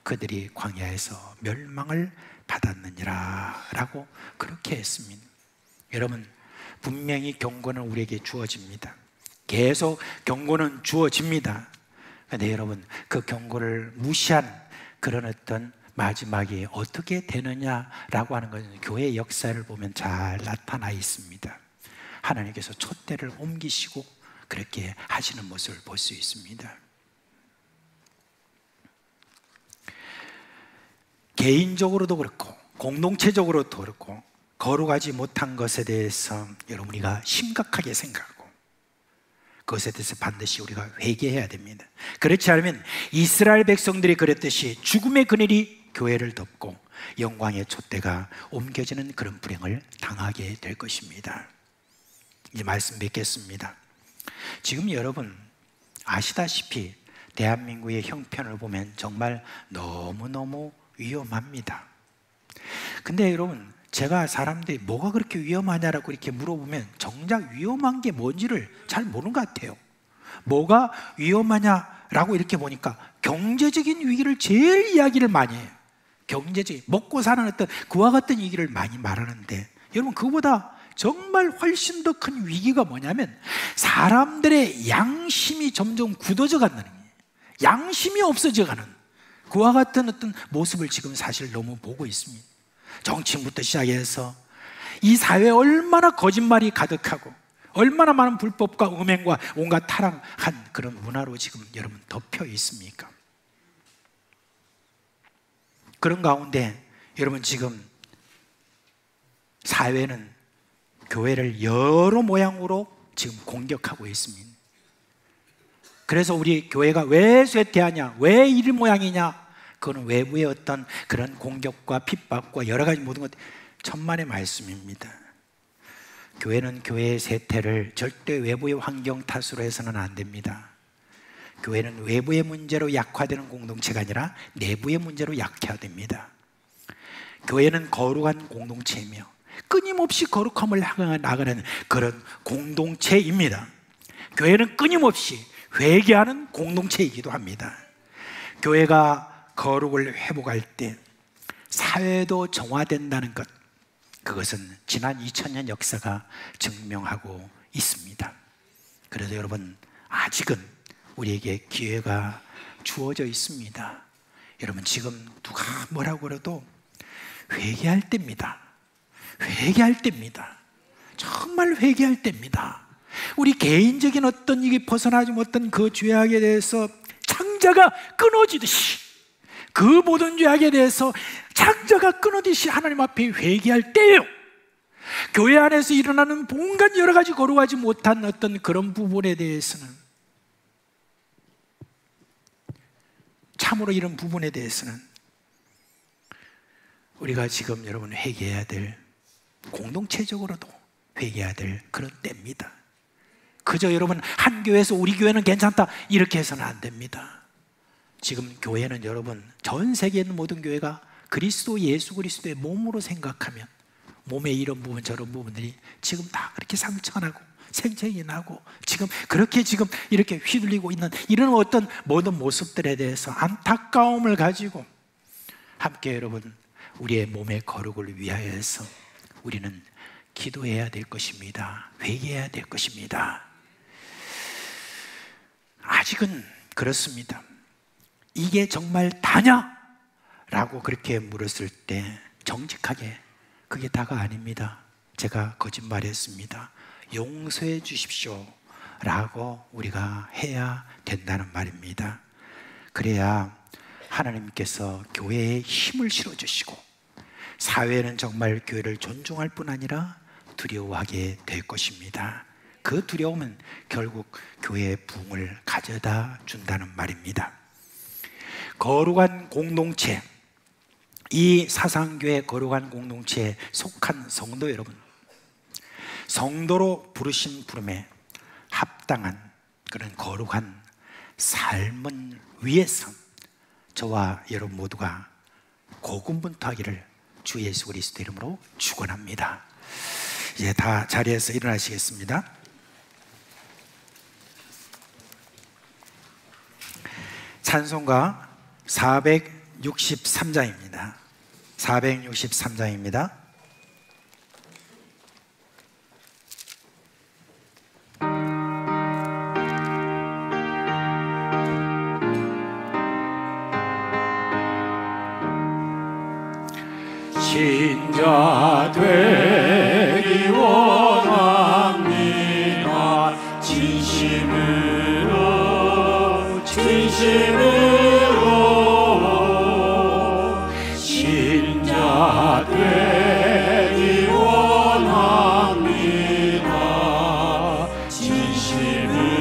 그들이 광야에서 멸망을 받았느니라 라고 그렇게 했습니다. 여러분, 분명히 경고는 우리에게 주어집니다. 계속 경고는 주어집니다. 그런데 여러분, 그 경고를 무시한 그런 어떤 마지막이 어떻게 되느냐라고 하는 것은 교회의 역사를 보면 잘 나타나 있습니다. 하나님께서 촛대를 옮기시고 그렇게 하시는 모습을 볼 수 있습니다. 개인적으로도 그렇고 공동체적으로도 그렇고 거룩하지 못한 것에 대해서 여러분 우리가 심각하게 생각하고 그것에 대해서 반드시 우리가 회개해야 됩니다. 그렇지 않으면 이스라엘 백성들이 그랬듯이 죽음의 그늘이 교회를 덮고 영광의 촛대가 옮겨지는 그런 불행을 당하게 될 것입니다. 이제 말씀 뵙겠습니다. 지금 여러분 아시다시피 대한민국의 형편을 보면 정말 너무너무 위험합니다. 근데 여러분, 제가 사람들이 뭐가 그렇게 위험하냐라고 이렇게 물어보면 정작 위험한 게 뭔지를 잘 모르는 것 같아요. 뭐가 위험하냐라고 이렇게 보니까 경제적인 위기를 제일 이야기를 많이 해요. 경제적인, 먹고 사는 어떤 그와 같은 얘기를 많이 말하는데 여러분, 그거보다 정말 훨씬 더 큰 위기가 뭐냐면 사람들의 양심이 점점 굳어져 가는 거예요. 양심이 없어져 가는 그와 같은 어떤 모습을 지금 사실 너무 보고 있습니다. 정치부터 시작해서 이 사회에 얼마나 거짓말이 가득하고 얼마나 많은 불법과 음행과 온갖 타락한 그런 문화로 지금 여러분 덮여 있습니까? 그런 가운데 여러분 지금 사회는 교회를 여러 모양으로 지금 공격하고 있습니다. 그래서 우리 교회가 왜 쇠퇴하냐, 왜 이 모양이냐, 그거는 외부의 어떤 그런 공격과 핍박과 여러 가지 모든 것, 천만의 말씀입니다. 교회는 교회의 쇠퇴를 절대 외부의 환경 탓으로 해서는 안 됩니다. 교회는 외부의 문제로 약화되는 공동체가 아니라 내부의 문제로 약화됩니다. 교회는 거룩한 공동체이며 끊임없이 거룩함을 향해 나가는 그런 공동체입니다. 교회는 끊임없이 회개하는 공동체이기도 합니다. 교회가 거룩을 회복할 때 사회도 정화된다는 것, 그것은 지난 2000년 역사가 증명하고 있습니다. 그래도 여러분, 아직은 우리에게 기회가 주어져 있습니다. 여러분, 지금 누가 뭐라고 그래도 회개할 때입니다. 회개할 때입니다. 정말 회개할 때입니다. 우리 개인적인 어떤 이게 벗어나지 못한 그 죄악에 대해서 창자가 끊어지듯이, 그 모든 죄악에 대해서 창자가 끊어지듯이 하나님 앞에 회개할 때예요. 교회 안에서 일어나는 온갖 여러 가지 거룩하지 못한 어떤 그런 부분에 대해서는, 참으로 이런 부분에 대해서는 우리가 지금 여러분 회개해야 될, 공동체적으로도 회개해야 될 그런 때입니다. 그저 여러분 한 교회에서 우리 교회는 괜찮다 이렇게 해서는 안 됩니다. 지금 교회는 여러분 전 세계에 있는 모든 교회가 그리스도 예수 그리스도의 몸으로 생각하면 몸의 이런 부분 저런 부분들이 지금 다 그렇게 상처가 나고 생채기 나고 지금 그렇게 지금 이렇게 휘둘리고 있는 이런 어떤 모든 모습들에 대해서 안타까움을 가지고 함께 여러분 우리의 몸의 거룩을 위하여서 우리는 기도해야 될 것입니다. 회개해야 될 것입니다. 아직은 그렇습니다. 이게 정말 다냐? 라고 그렇게 물었을 때 정직하게 그게 다가 아닙니다. 제가 거짓말했습니다. 용서해 주십시오 라고 우리가 해야 된다는 말입니다. 그래야 하나님께서 교회에 힘을 실어주시고 사회는 정말 교회를 존중할 뿐 아니라 두려워하게 될 것입니다. 그 두려움은 결국 교회의 부흥을 가져다 준다는 말입니다. 거룩한 공동체, 이 사상교회 거룩한 공동체에 속한 성도 여러분, 성도로 부르신 부름에 합당한 그런 거룩한 삶은 위해서 저와 여러분 모두가 고군분투하기를 주 예수 그리스도 이름으로 축원합니다. 이제 다 자리에서 일어나시겠습니다. 찬송가 463장입니다. 463장입니다. 신자 되기 원합니다. 진심으로 신자 되기 원합니다. 진심으로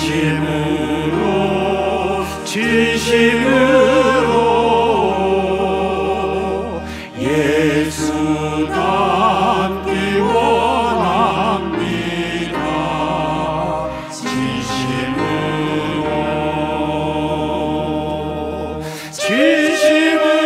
진심으로 예수 닮기 원합니다. 진심으로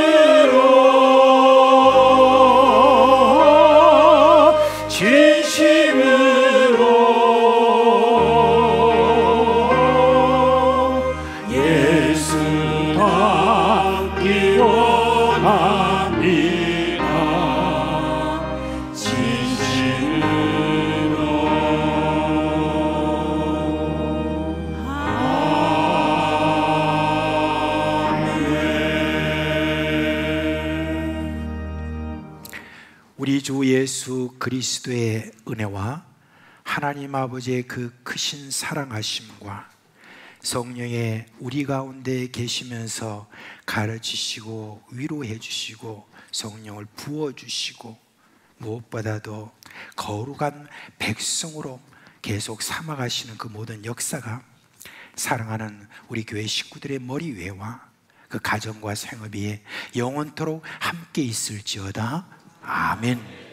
예수 닮기 원합니다. 우리 주 예수 그리스도의 은혜와 하나님 아버지의 그 크신 사랑하심과 성령의 우리 가운데 계시면서 가르치시고 위로해 주시고 성령을 부어 주시고 무엇보다도 거룩한 백성으로 계속 삼아가시는 그 모든 역사가 사랑하는 우리 교회 식구들의 머리 위에와 그 가정과 생업이 영원토록 함께 있을지어다. 아멘.